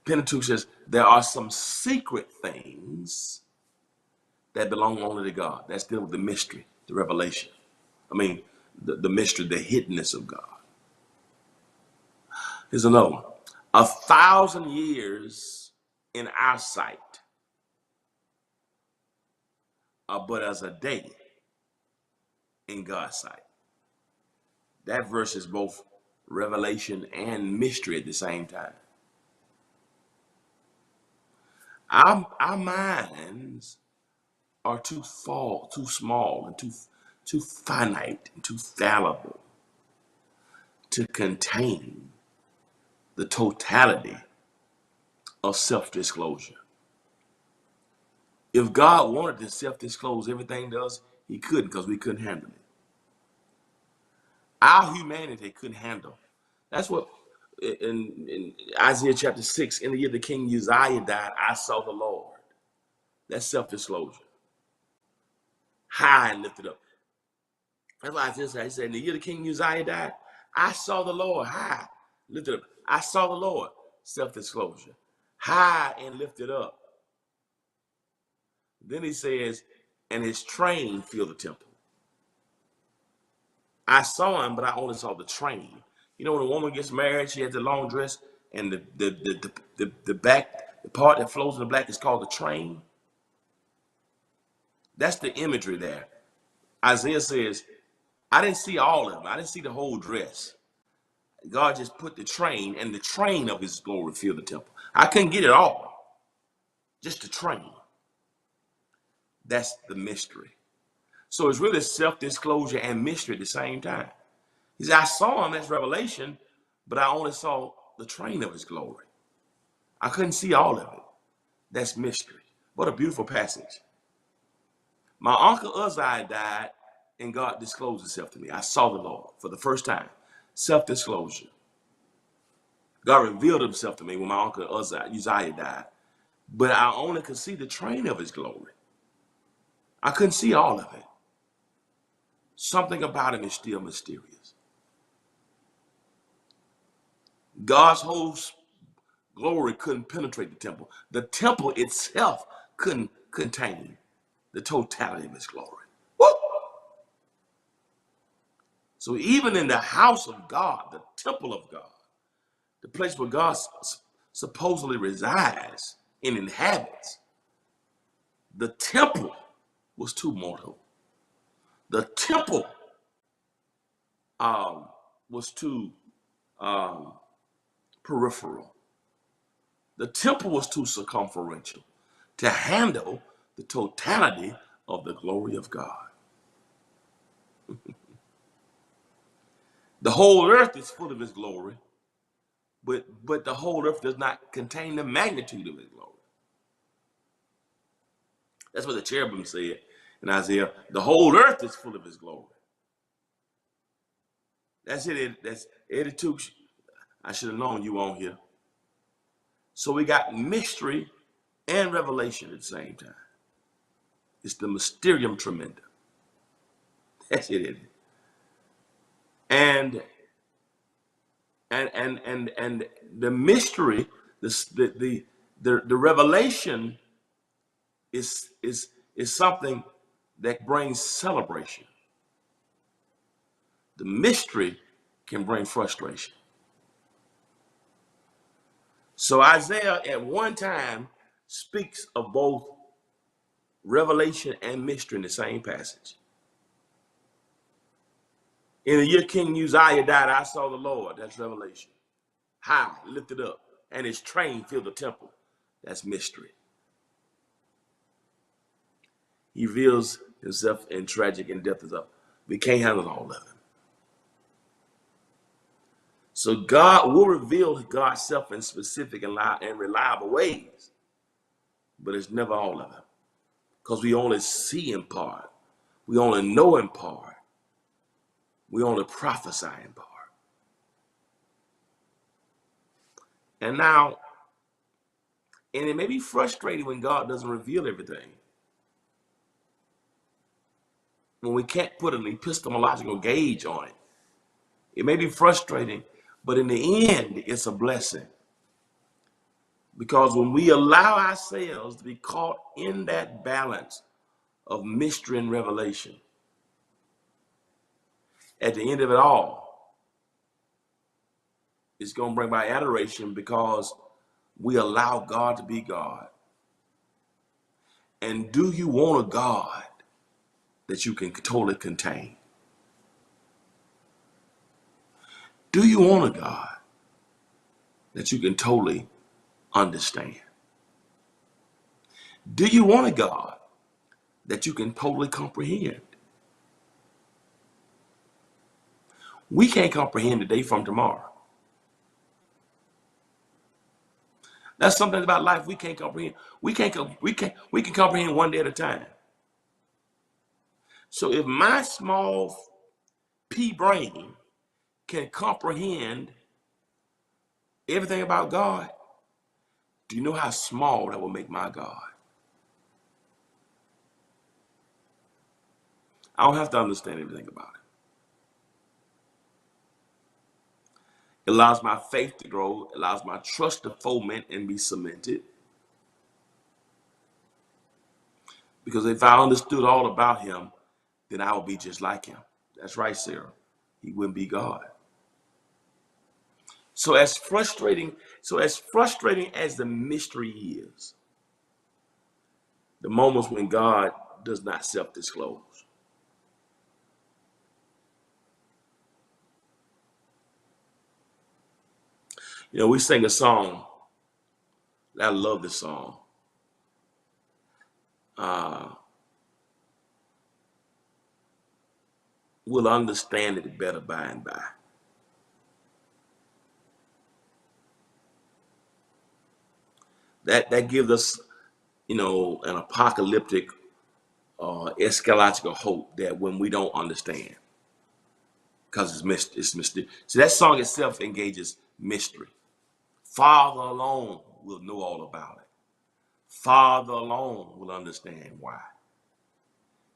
Pentateuch says there are some secret things that belong only to God. That's dealing with the mystery, the revelation. I mean, the mystery, the hiddenness of God. Here's another one. 1,000 years in our sight are but as a day in God's sight. That verse is both revelation and mystery at the same time. Our minds are too small, and too finite, and too fallible to contain the totality of self-disclosure. If God wanted to self-disclose everything to us, he couldn't, because we couldn't handle it. Our humanity couldn't handle. That's what in Isaiah chapter 6, in the year the King Uzziah died, I saw the Lord. That's self-disclosure. High and lifted up. That's why Isaiah said, he said, in the year the King Uzziah died, I saw the Lord high, lifted up. I saw the Lord, self-disclosure. High and lifted up. Then he says, and his train filled the temple. I saw him, but I only saw the train. You know, when a woman gets married, she has the long dress, and the back, the part that flows in the back is called the train. That's the imagery there. Isaiah says, I didn't see all of them. I didn't see the whole dress. God just put the train, and the train of his glory filled the temple. I couldn't get it all. Just the train. That's the mystery. So it's really self-disclosure and mystery at the same time. He said, I saw him, that's revelation, but I only saw the train of his glory. I couldn't see all of it. That's mystery. What a beautiful passage. My uncle Uzziah died, and God disclosed himself to me. I saw the Lord for the first time. Self-disclosure. God revealed himself to me when my uncle Uzziah died, but I only could see the train of his glory. I couldn't see all of it. Something about him is still mysterious. God's whole glory couldn't penetrate the temple. The temple itself couldn't contain the totality of his glory. Woo! So even in the house of God, the temple of God, the place where God supposedly resides and inhabits, the temple was too mortal. The temple was too peripheral. The temple was too circumferential to handle the totality of the glory of God. The whole earth is full of his glory, but the whole earth does not contain the magnitude of his glory. That's what the cherubim said in Isaiah. The whole earth is full of his glory. That's it. That's Eddie Touche. I should have known you on here. So we got mystery and revelation at the same time. It's the mysterium tremendum. That's it. And the mystery, the revelation is something that brings celebration. The mystery can bring frustration. So Isaiah at one time speaks of both revelation and mystery in the same passage. In the year King Uzziah died, I saw the Lord. That's revelation. High, lifted up, and his train filled the temple. That's mystery. He reveals himself in tragic and death is up. We can't handle all of it. So God will reveal God's self in specific and reliable ways. but it's never all of it. Because we only see in part. We only know in part. We only prophesy in part. And now, and it may be frustrating when God doesn't reveal everything. When we can't put an epistemological gauge on it. It may be frustrating, but in the end, it's a blessing. Because when we allow ourselves to be caught in that balance of mystery and revelation, at the end of it all, it's going to bring by adoration because we allow God to be God. And do you want a God that you can totally contain? Do you want a God that you can totally understand? Do you want a God that you can totally comprehend? We can't comprehend today from tomorrow. That's something about life we can't comprehend. We can comprehend one day at a time. So if my small pea brain can comprehend everything about God, do you know how small that will make my God? I don't have to understand everything about it. It allows my faith to grow, it allows my trust to foment and be cemented. Because if I understood all about him, then I would be just like him. That's right, Sarah. He wouldn't be God. So as frustrating as the mystery is, the moments when God does not self-disclose. You know, we sing a song. I love this song. We'll understand it better by and by. That gives us, you know, an apocalyptic, eschatological hope that when we don't understand, because it's mystery. So that song itself engages mystery. Father alone will know all about it. Father alone will understand why.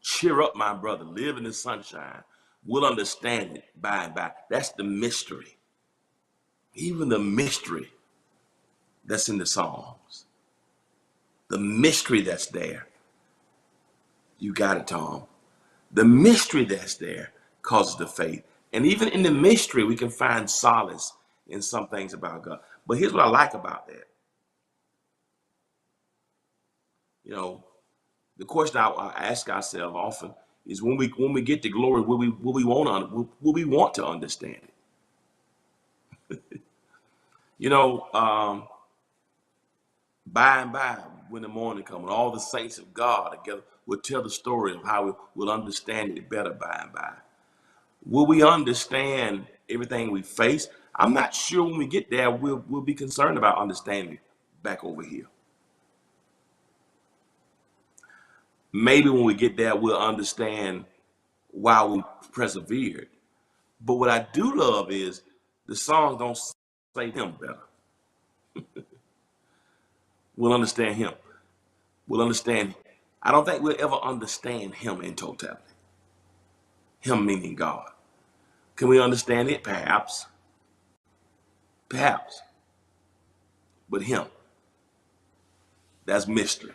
Cheer up, my brother. Live in the sunshine. We'll understand it by and by. That's the mystery. Even the mystery that's in the Psalms. The mystery that's there. You got it, Tom. The mystery that's there causes the faith. And even in the mystery, we can find solace in some things about God. But here's what I like about that. You know, the question I ask ourselves often is when we get to glory, will we want to understand it? You know, by and by, when the morning comes, all the saints of God together will tell the story of how we'll understand it better by and by. Will we understand everything we face? I'm not sure when we get there, we'll be concerned about understanding back over here. Maybe when we get there, we'll understand why we persevered. But what I do love is the songs don't say him better. We'll understand him. We'll understand. I don't think we'll ever understand him in totality. Him meaning God. Can we understand it? Perhaps. Perhaps. But him, that's mystery.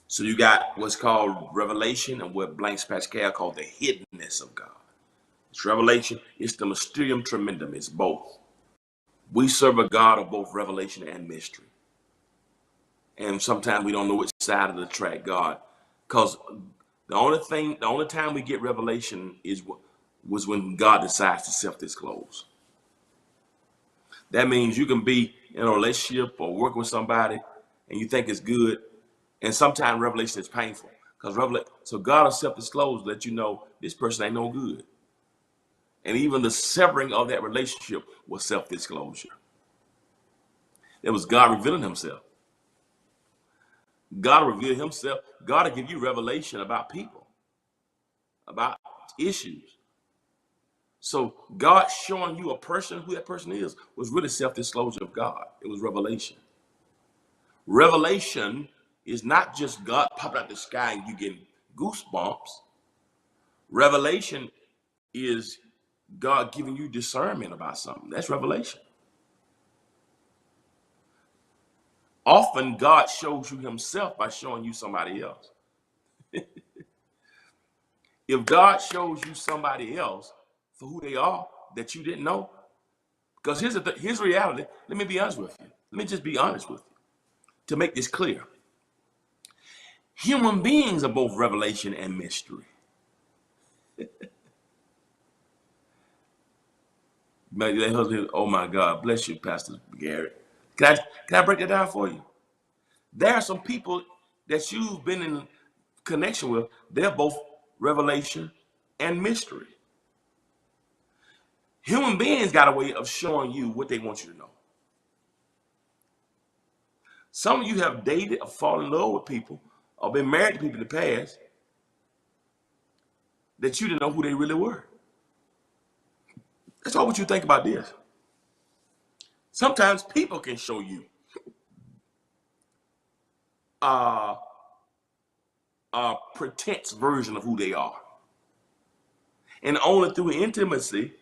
So you got what's called revelation and what Blaise Pascal called the hiddenness of God. It's revelation, it's the mysterium tremendum, it's both. We serve a God of both revelation and mystery. And sometimes we don't know which side of the track God, because the only time we get revelation was when God decides to self-disclose. That means you can be in a relationship or working with somebody and you think it's good, and sometimes revelation is painful. So God will self-disclose, let you know this person ain't no good. And even the severing of that relationship was self-disclosure. It was God revealing himself. God will reveal himself. God will give you revelation about people, about issues. So God showing you a person, who that person is, was really self-disclosure of God. It was revelation. Revelation is not just God popping out the sky and you getting goosebumps. Revelation is God giving you discernment about something. That's revelation. Often God shows you himself by showing you somebody else. If God shows you somebody else for who they are that you didn't know, because here's reality. Let me be honest with you. Let me just be honest with you to make this clear. Human beings are both revelation and mystery. That husband, oh my God, bless you, Pastor Gary. Can I break that down for you? There are some people that you've been in connection with. They're both revelation and mystery. Human beings got a way of showing you what they want you to know. Some of you have dated or fallen in love with people or been married to people in the past that you didn't know who they really were. That's all what you think about this. Sometimes people can show you a pretense version of who they are. And only through intimacy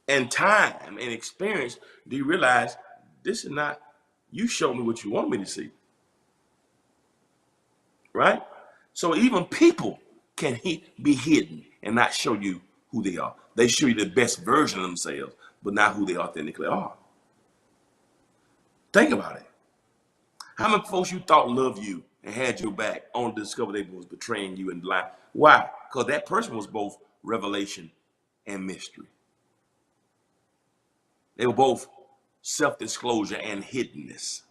and time and experience do you realize this is not, you show me what you want me to see. Right? So even people can be hidden and not show you who they are. They show you the best version of themselves, but not who they authentically are. Think about it. How many folks you thought loved you and had your back only to discover they was betraying you and lying? Why? Because that person was both revelation and mystery. They were both self-disclosure and hiddenness.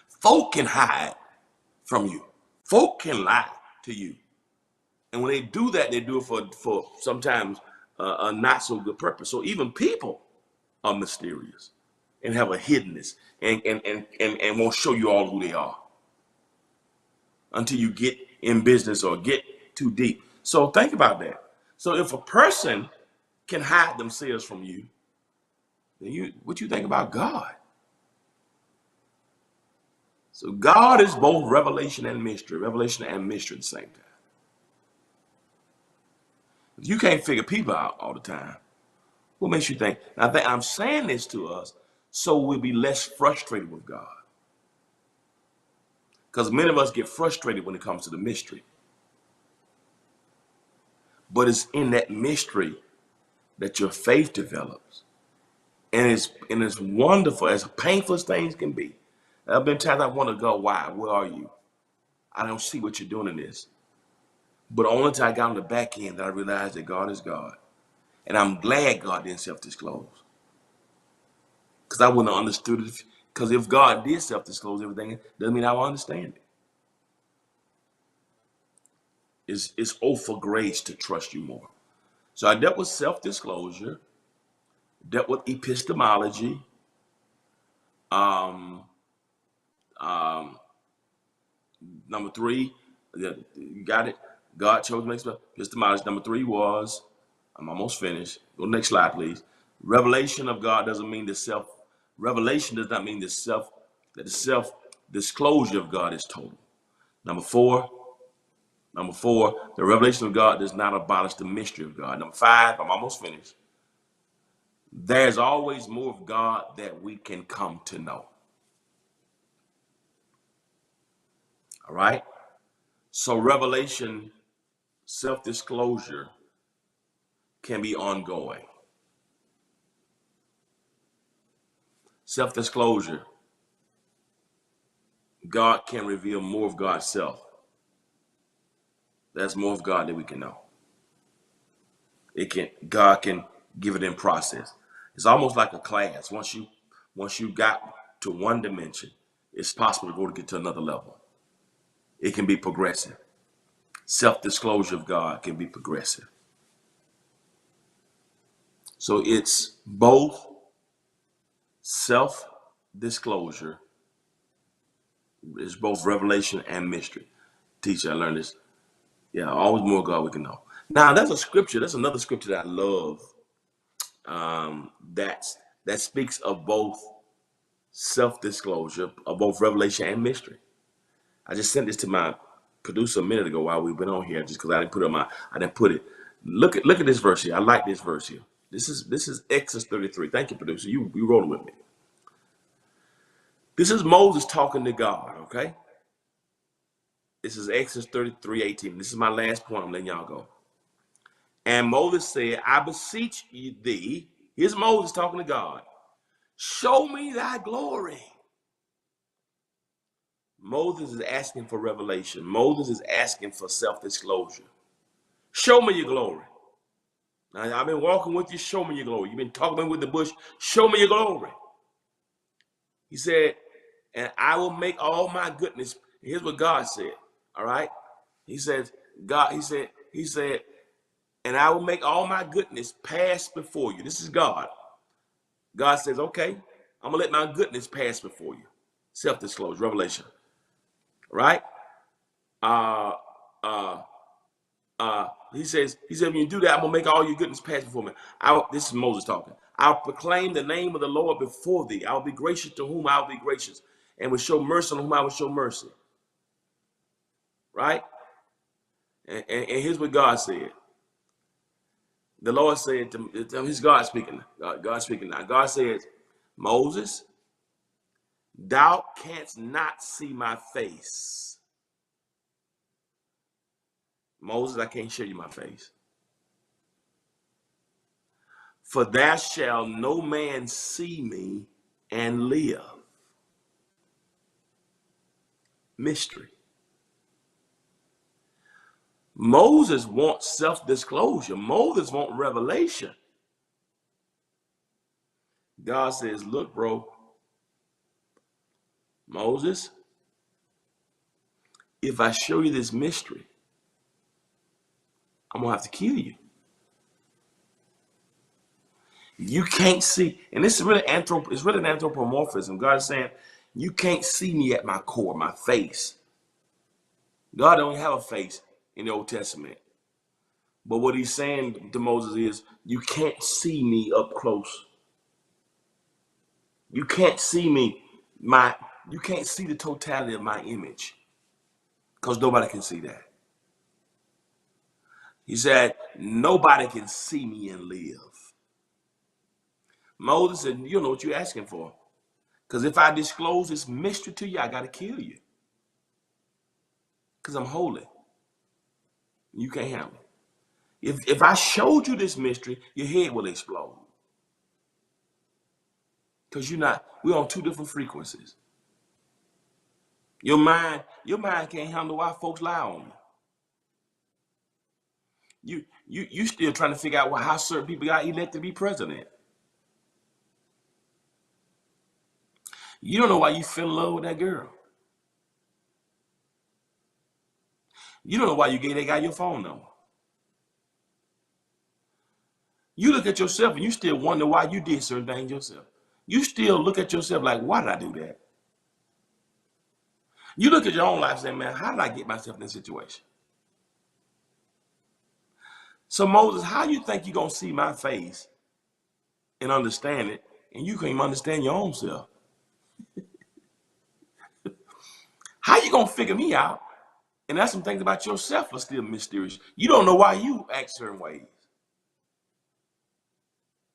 Folk can hide from you. Folk can lie to you. And when they do that, they do it for sometimes a not so good purpose. So even people are mysterious and have a hiddenness and won't show you all who they are until you get in business or get too deep. So think about that. So if a person can hide themselves from you, then what you think about God? So God is both revelation and mystery at the same time. If you can't figure people out all the time, what makes you think? I'm saying this to us so we'll be less frustrated with God. Because many of us get frustrated when it comes to the mystery. But it's in that mystery that your faith develops. And it's wonderful, as painful as things can be. There have been times I want to go, why? Where are you? I don't see what you're doing in this. But only until I got on the back end that I realized that God is God. And I'm glad God didn't self-disclose. Because I wouldn't have understood it. Because if God did self-disclose everything, it doesn't mean I will understand it. It's for grace to trust you more. So I dealt with self-disclosure, dealt with epistemology, number 3, you got it. God chose me. Epistemology. Number 3 was, I'm almost finished. Go next slide, please. Revelation of God doesn't mean the self. Revelation does not mean that the self-disclosure of God is total. Number four, the revelation of God does not abolish the mystery of God. Number 5, I'm almost finished. There's always more of God that we can come to know. All right? So revelation, self-disclosure can be ongoing. Self-disclosure, God can reveal more of God's self. That's more of God that we can know. God can give it in process. It's almost like a class. Once you got to one dimension, it's possible to get to another level. It can be progressive. Self-disclosure of God can be progressive. So it's both self-disclosure It's both revelation and mystery. Teacher, I learned this. Yeah, always more God we can know. Now, that's a scripture. That's another scripture that I love. That speaks of both self-disclosure, of both revelation and mystery. I just sent this to my producer a minute ago while we've been on here, just because I didn't put it. Look at this verse here. I like this verse here. This is Exodus 33. Thank you, producer. You rolling with me. This is Moses talking to God, okay? This is Exodus 33:18. This is my last point. I'm letting y'all go. And Moses said, I beseech thee. Here's Moses talking to God. Show me thy glory. Moses is asking for revelation. Moses is asking for self-disclosure. Show me your glory. Now, I've been walking with you. Show me your glory. You've been talking with the bush. Show me your glory. He said, and I will make all my goodness. Here's what God said. All right. He says, he said, and I will make all my goodness pass before you. This is God. God says, okay, I'm gonna let my goodness pass before you. Self-disclosure, revelation. Right? He said, when you do that, I'm gonna make all your goodness pass before me. This is Moses talking. I'll proclaim the name of the Lord before thee. I'll be gracious to whom I'll be gracious, and will show mercy on whom I will show mercy. Right? And here's what God said. The Lord said to he's God speaking. God speaking now. God says, Moses, thou canst not see my face. Moses, I can't show you my face. For there shall no man see me and live. Mystery. Moses wants self-disclosure. Moses wants revelation. God says, look, bro, Moses, if I show you this mystery, I'm going to have to kill you. You can't see, and this is really it's really an anthropomorphism. God is saying, you can't see me at my core, my face. God don't have a face in the Old Testament. But what he's saying to Moses is, you can't see me up close. You can't see me, you can't see the totality of my image, because nobody can see that. He said, nobody can see me and live. Moses said, you don't know what you're asking for. Because if I disclose this mystery to you, I got to kill you. Because I'm holy. You can't handle it. If I showed you this mystery, your head will explode. Because we're on two different frequencies. Your mind can't handle why folks lie on you. You still trying to figure out how certain people got elected to be president. You don't know why you fell in love with that girl. You don't know why you gave that guy your phone number. You look at yourself and you still wonder why you did certain things yourself. You still look at yourself like, why did I do that? You look at your own life and say, man, how did I get myself in this situation? So Moses, how you think you're going to see my face and understand it, and you can't even understand your own self? How you going to figure me out? And that's some things about yourself are still mysterious. You don't know why you act certain ways.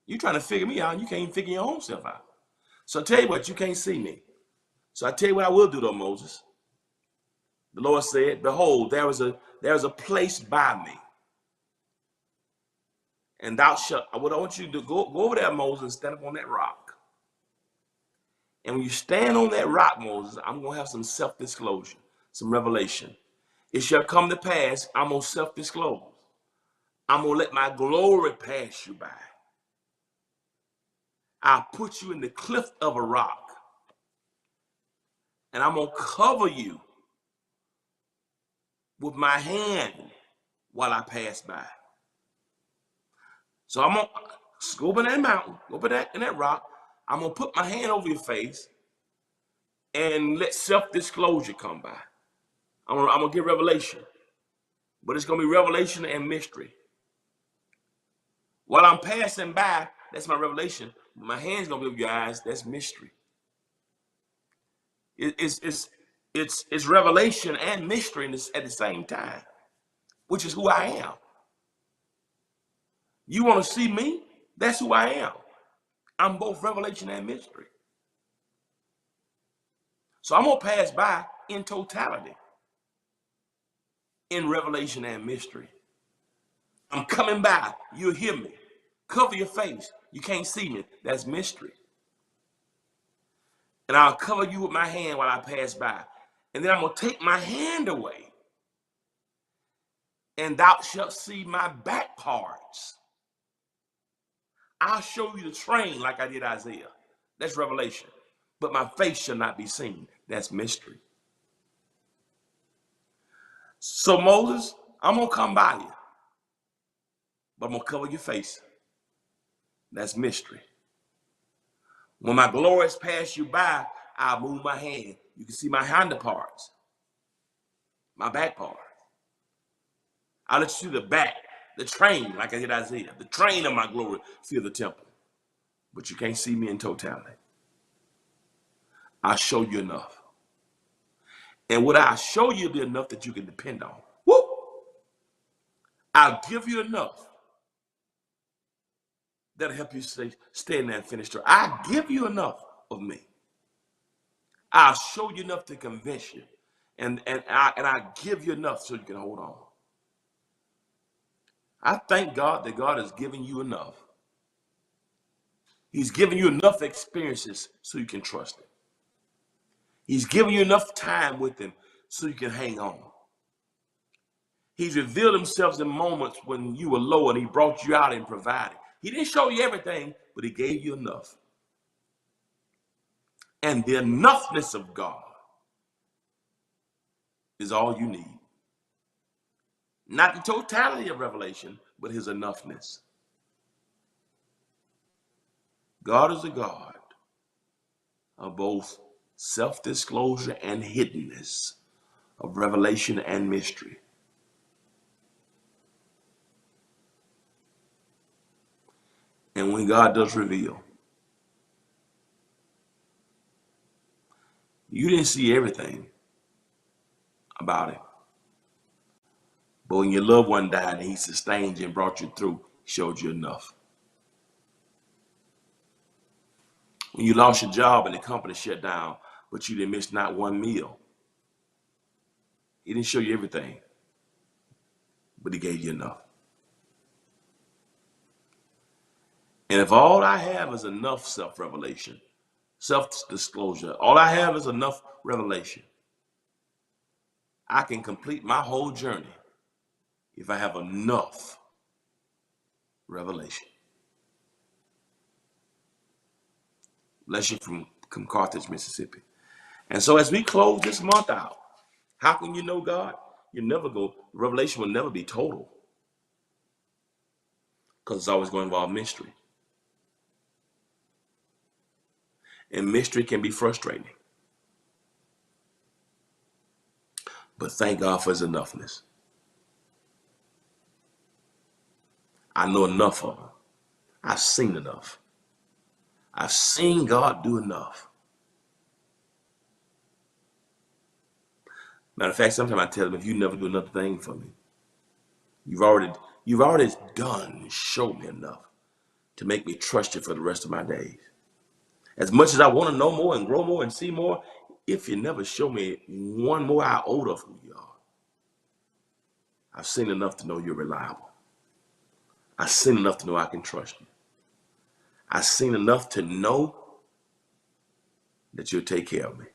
You're trying to figure me out, and you can't even figure your own self out. So I tell you what, you can't see me. So I tell you what I will do though, Moses. The Lord said, behold, there is a place by me. And thou shalt, what I want you to do, go over there, Moses, and stand up on that rock. And when you stand on that rock, Moses, I'm going to have some self-disclosure, some revelation. It shall come to pass, I'm going to self-disclose. I'm going to let my glory pass you by. I'll put you in the cliff of a rock. And I'm going to cover you with my hand while I pass by. So I'm going to go up in that mountain, go up in that rock. I'm going to put my hand over your face, and let self-disclosure come by. I'm gonna get revelation, but it's gonna be revelation and mystery. While I'm passing by, that's my revelation. My hand's gonna be over your eyes. That's mystery. It's revelation and mystery at the same time, which is who I am. You want to see me? That's who I am. I'm both revelation and mystery. So I'm gonna pass by in totality, in revelation and mystery. I'm coming by. You'll hear me. Cover your face. You can't see me. That's mystery. And I'll cover you with my hand while I pass by. And then I'm going to take my hand away. And thou shalt see my back parts. I'll show you the train like I did Isaiah. That's revelation. But my face shall not be seen. That's mystery. So Moses, I'm going to come by you. But I'm going to cover your face. That's mystery. When my glories pass you by, I'll move my hand. You can see my hinder parts, my back part. I'll let you see the back, the train, like I did Isaiah. The train of my glory fill the temple. But you can't see me in totality. I'll show you enough. And what I show you will be enough that you can depend on. Woo! I'll give you enough that'll help you stay in there and finish strong. I give you enough of me. I'll show you enough to convince you. And I give you enough so you can hold on. I thank God that God has given you enough. He's given you enough experiences so you can trust him. He's given you enough time with him so you can hang on. He's revealed himself in moments when you were low and he brought you out and provided. He didn't show you everything, but he gave you enough. And the enoughness of God is all you need. Not the totality of revelation, but his enoughness. God is a God of both self-disclosure and hiddenness, of revelation and mystery. And when God does reveal, you didn't see everything about him. But when your loved one died and he sustained you and brought you through, he showed you enough. When you lost your job and the company shut down, but you didn't miss not one meal, he didn't show you everything, but he gave you enough. And if all I have is enough self-revelation, self-disclosure, all I have is enough revelation, I can complete my whole journey if I have enough revelation. Bless you from Carthage, Mississippi. And so as we close this month out, how can you know God? You never go, revelation will never be total, because it's always going to involve mystery. And mystery can be frustrating. But thank God for his enoughness. I know enough of him. I've seen enough. I've seen God do enough. Matter of fact, sometimes I tell him, if you never do another thing for me, you've already done and showed me enough to make me trust you for the rest of my days. As much as I want to know more and grow more and see more, if you never show me one more iota of who you are, I've seen enough to know you're reliable. I've seen enough to know I can trust you. I've seen enough to know that you'll take care of me.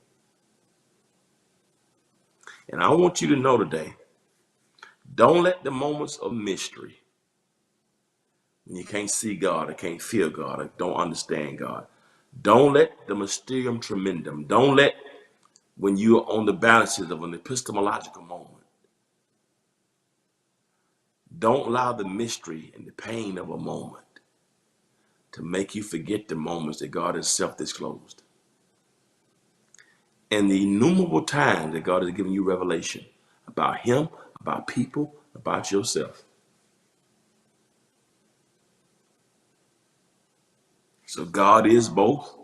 And I want you to know today, don't let the moments of mystery, when you can't see God or can't feel God or don't understand God, don't let the mysterium tremendum, don't let when you're on the balances of an epistemological moment, don't allow the mystery and the pain of a moment to make you forget the moments that God has self-disclosed. and the innumerable times that God has given you revelation about him, about people, about yourself. So God is both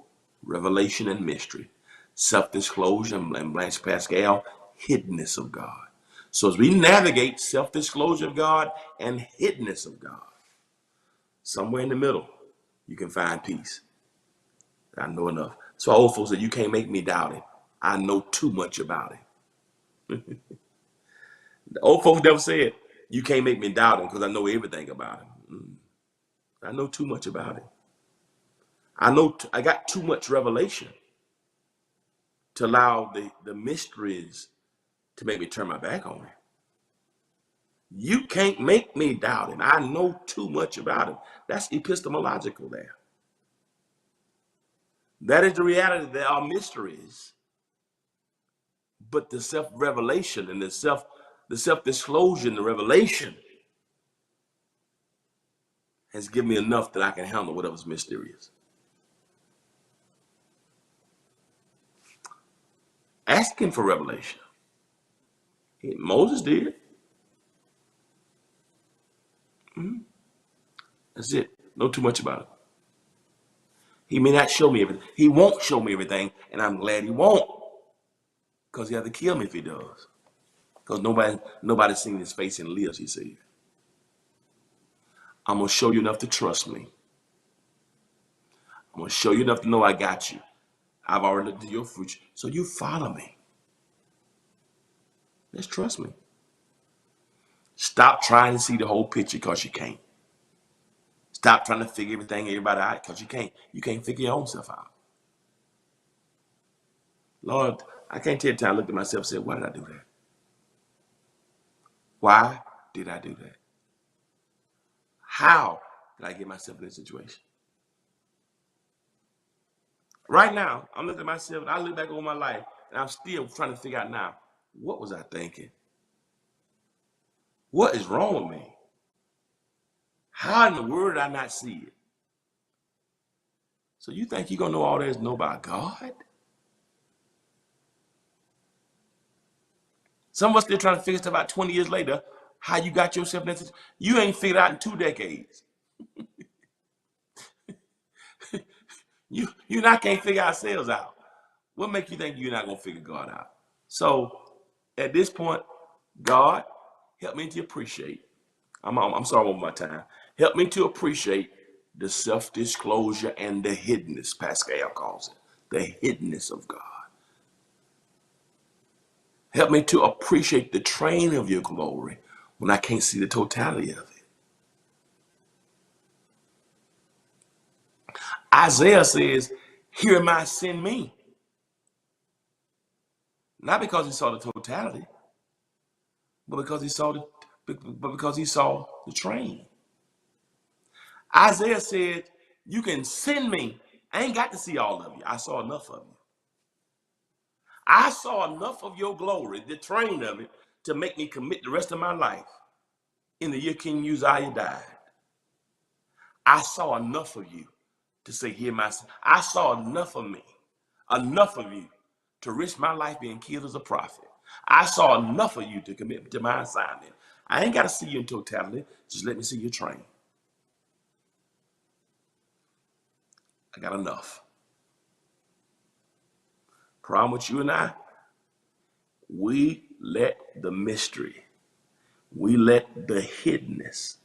revelation and mystery, self-disclosure, and Blanche Pascal, hiddenness of God. So as we navigate self-disclosure of God and hiddenness of God, somewhere in the middle, you can find peace. I know enough. So old folks said, you can't make me doubt it. I know too much about it. The old folks never said, you can't make me doubt him because I know everything about him. I know too much about it. I got too much revelation to allow the mysteries to make me turn my back on him. You can't make me doubt him. I know too much about him. That's epistemological there. That is the reality. There are mysteries, but the self-revelation and the self-disclosure and the revelation has given me enough that I can handle whatever's mysterious. Asking for revelation. Moses did. That's it. Know too much about it. He may not show me everything. He won't show me everything, and I'm glad he won't. Because he has to kill me if he does. Because nobody's seen his face and lives, he said. I'm going to show you enough to trust me. I'm going to show you enough to know I got you. I've already looked at your future. So you follow me. Just trust me. Stop trying to see the whole picture because you can't. Stop trying to figure everybody out because you can't. You can't figure your own self out. Lord, I can't tell you the time I looked at myself and said, why did I do that? Why did I do that? How did I get myself in this situation? Right now, I'm looking at myself and I look back over my life and I'm still trying to figure out now, what was I thinking? What is wrong with me? How in the world did I not see it? So you think you're going to know all there is to know about God? Some of us still trying to figure stuff out 20 years later, how you got yourself in this. You ain't figured out in 2 decades. You not can't figure ourselves out. What makes you think you're not going to figure God out? So at this point, God, help me to appreciate. I'm sorry one more time. Help me to appreciate the self-disclosure and the hiddenness, Pascal calls it, the hiddenness of God. Help me to appreciate the train of your glory when I can't see the totality of it. Isaiah says, here am I, send me. Not because he saw the totality, but because he saw the train. Isaiah said, you can send me. I ain't got to see all of you. I saw enough of you. I saw enough of your glory, the train of it, to make me commit the rest of my life in the year King Uzziah died. I saw enough of you to say, hear my son. I saw enough of me, enough of you to risk my life being killed as a prophet. I saw enough of you to commit to my assignment. I ain't got to see you in totality. Just let me see your train. I got enough. Problem with you and I, we let the mystery, we let the hiddenness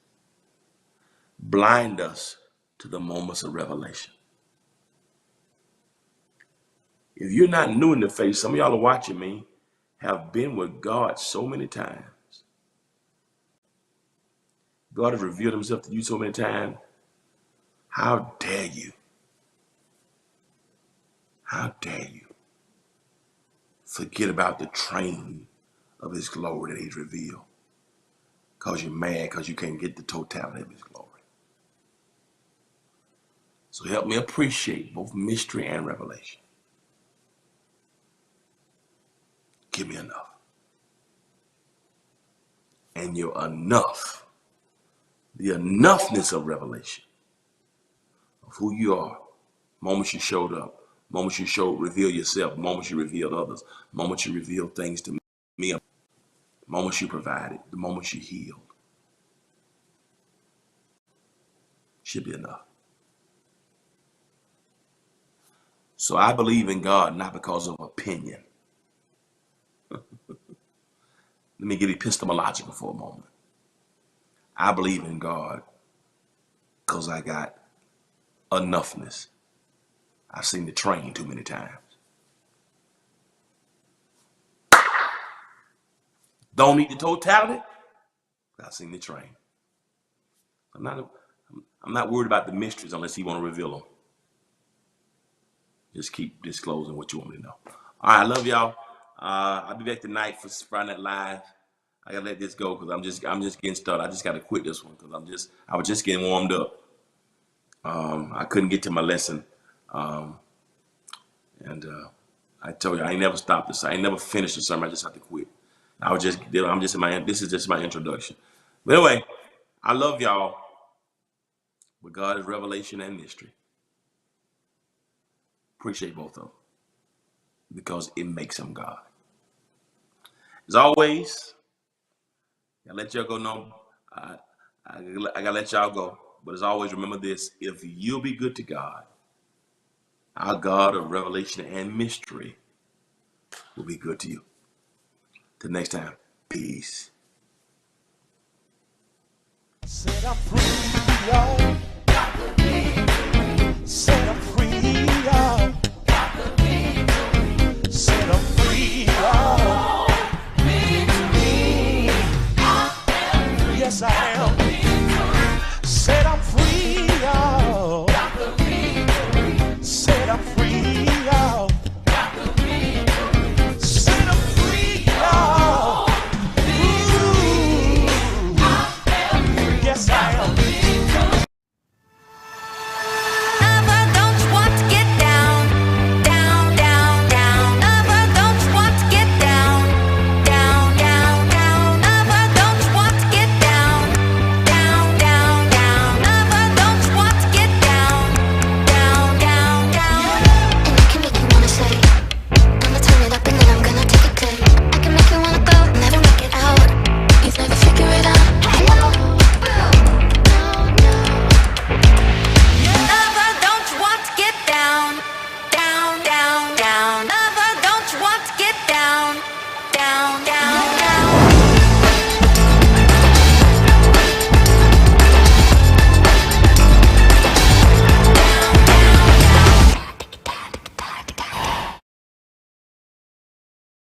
blind us to the moments of revelation. If you're not new in the faith, some of y'all are watching me, have been with God so many times. God has revealed himself to you so many times. How dare you? How dare you forget about the train of his glory that he's revealed? Because you're mad because you can't get the totality of his glory. So help me appreciate both mystery and revelation. Give me enough. And your enough, the enoughness of revelation of who you are, moments you showed up, moments you reveal yourself, moments you reveal others, moments you reveal things to me, moments you provided, the moments you healed. Should be enough. So I believe in God not because of opinion. Let me get epistemological for a moment. I believe in God because I got enoughness. I've seen the train too many times. Don't need the totality. I've seen the train. I'm not worried about the mysteries unless he want to reveal them. Just keep disclosing what you want me to know. All right, I love y'all. I'll be back tonight for Friday Night Live. I gotta let this go because I'm just getting started. I just gotta quit this one because I was just getting warmed up. I couldn't get to my lesson, and I told you I ain't never stopped this. I ain't never finished the sermon. I just have to quit. This is just my introduction. But anyway, I love y'all. But God is revelation and mystery. Appreciate both of them because it makes him God. As always, I let y'all go. No, I gotta let y'all go. But as always, remember this: if you'll be good to God, our God of revelation and mystery will be good to you. Till next time, peace. Said I'm free, y'all.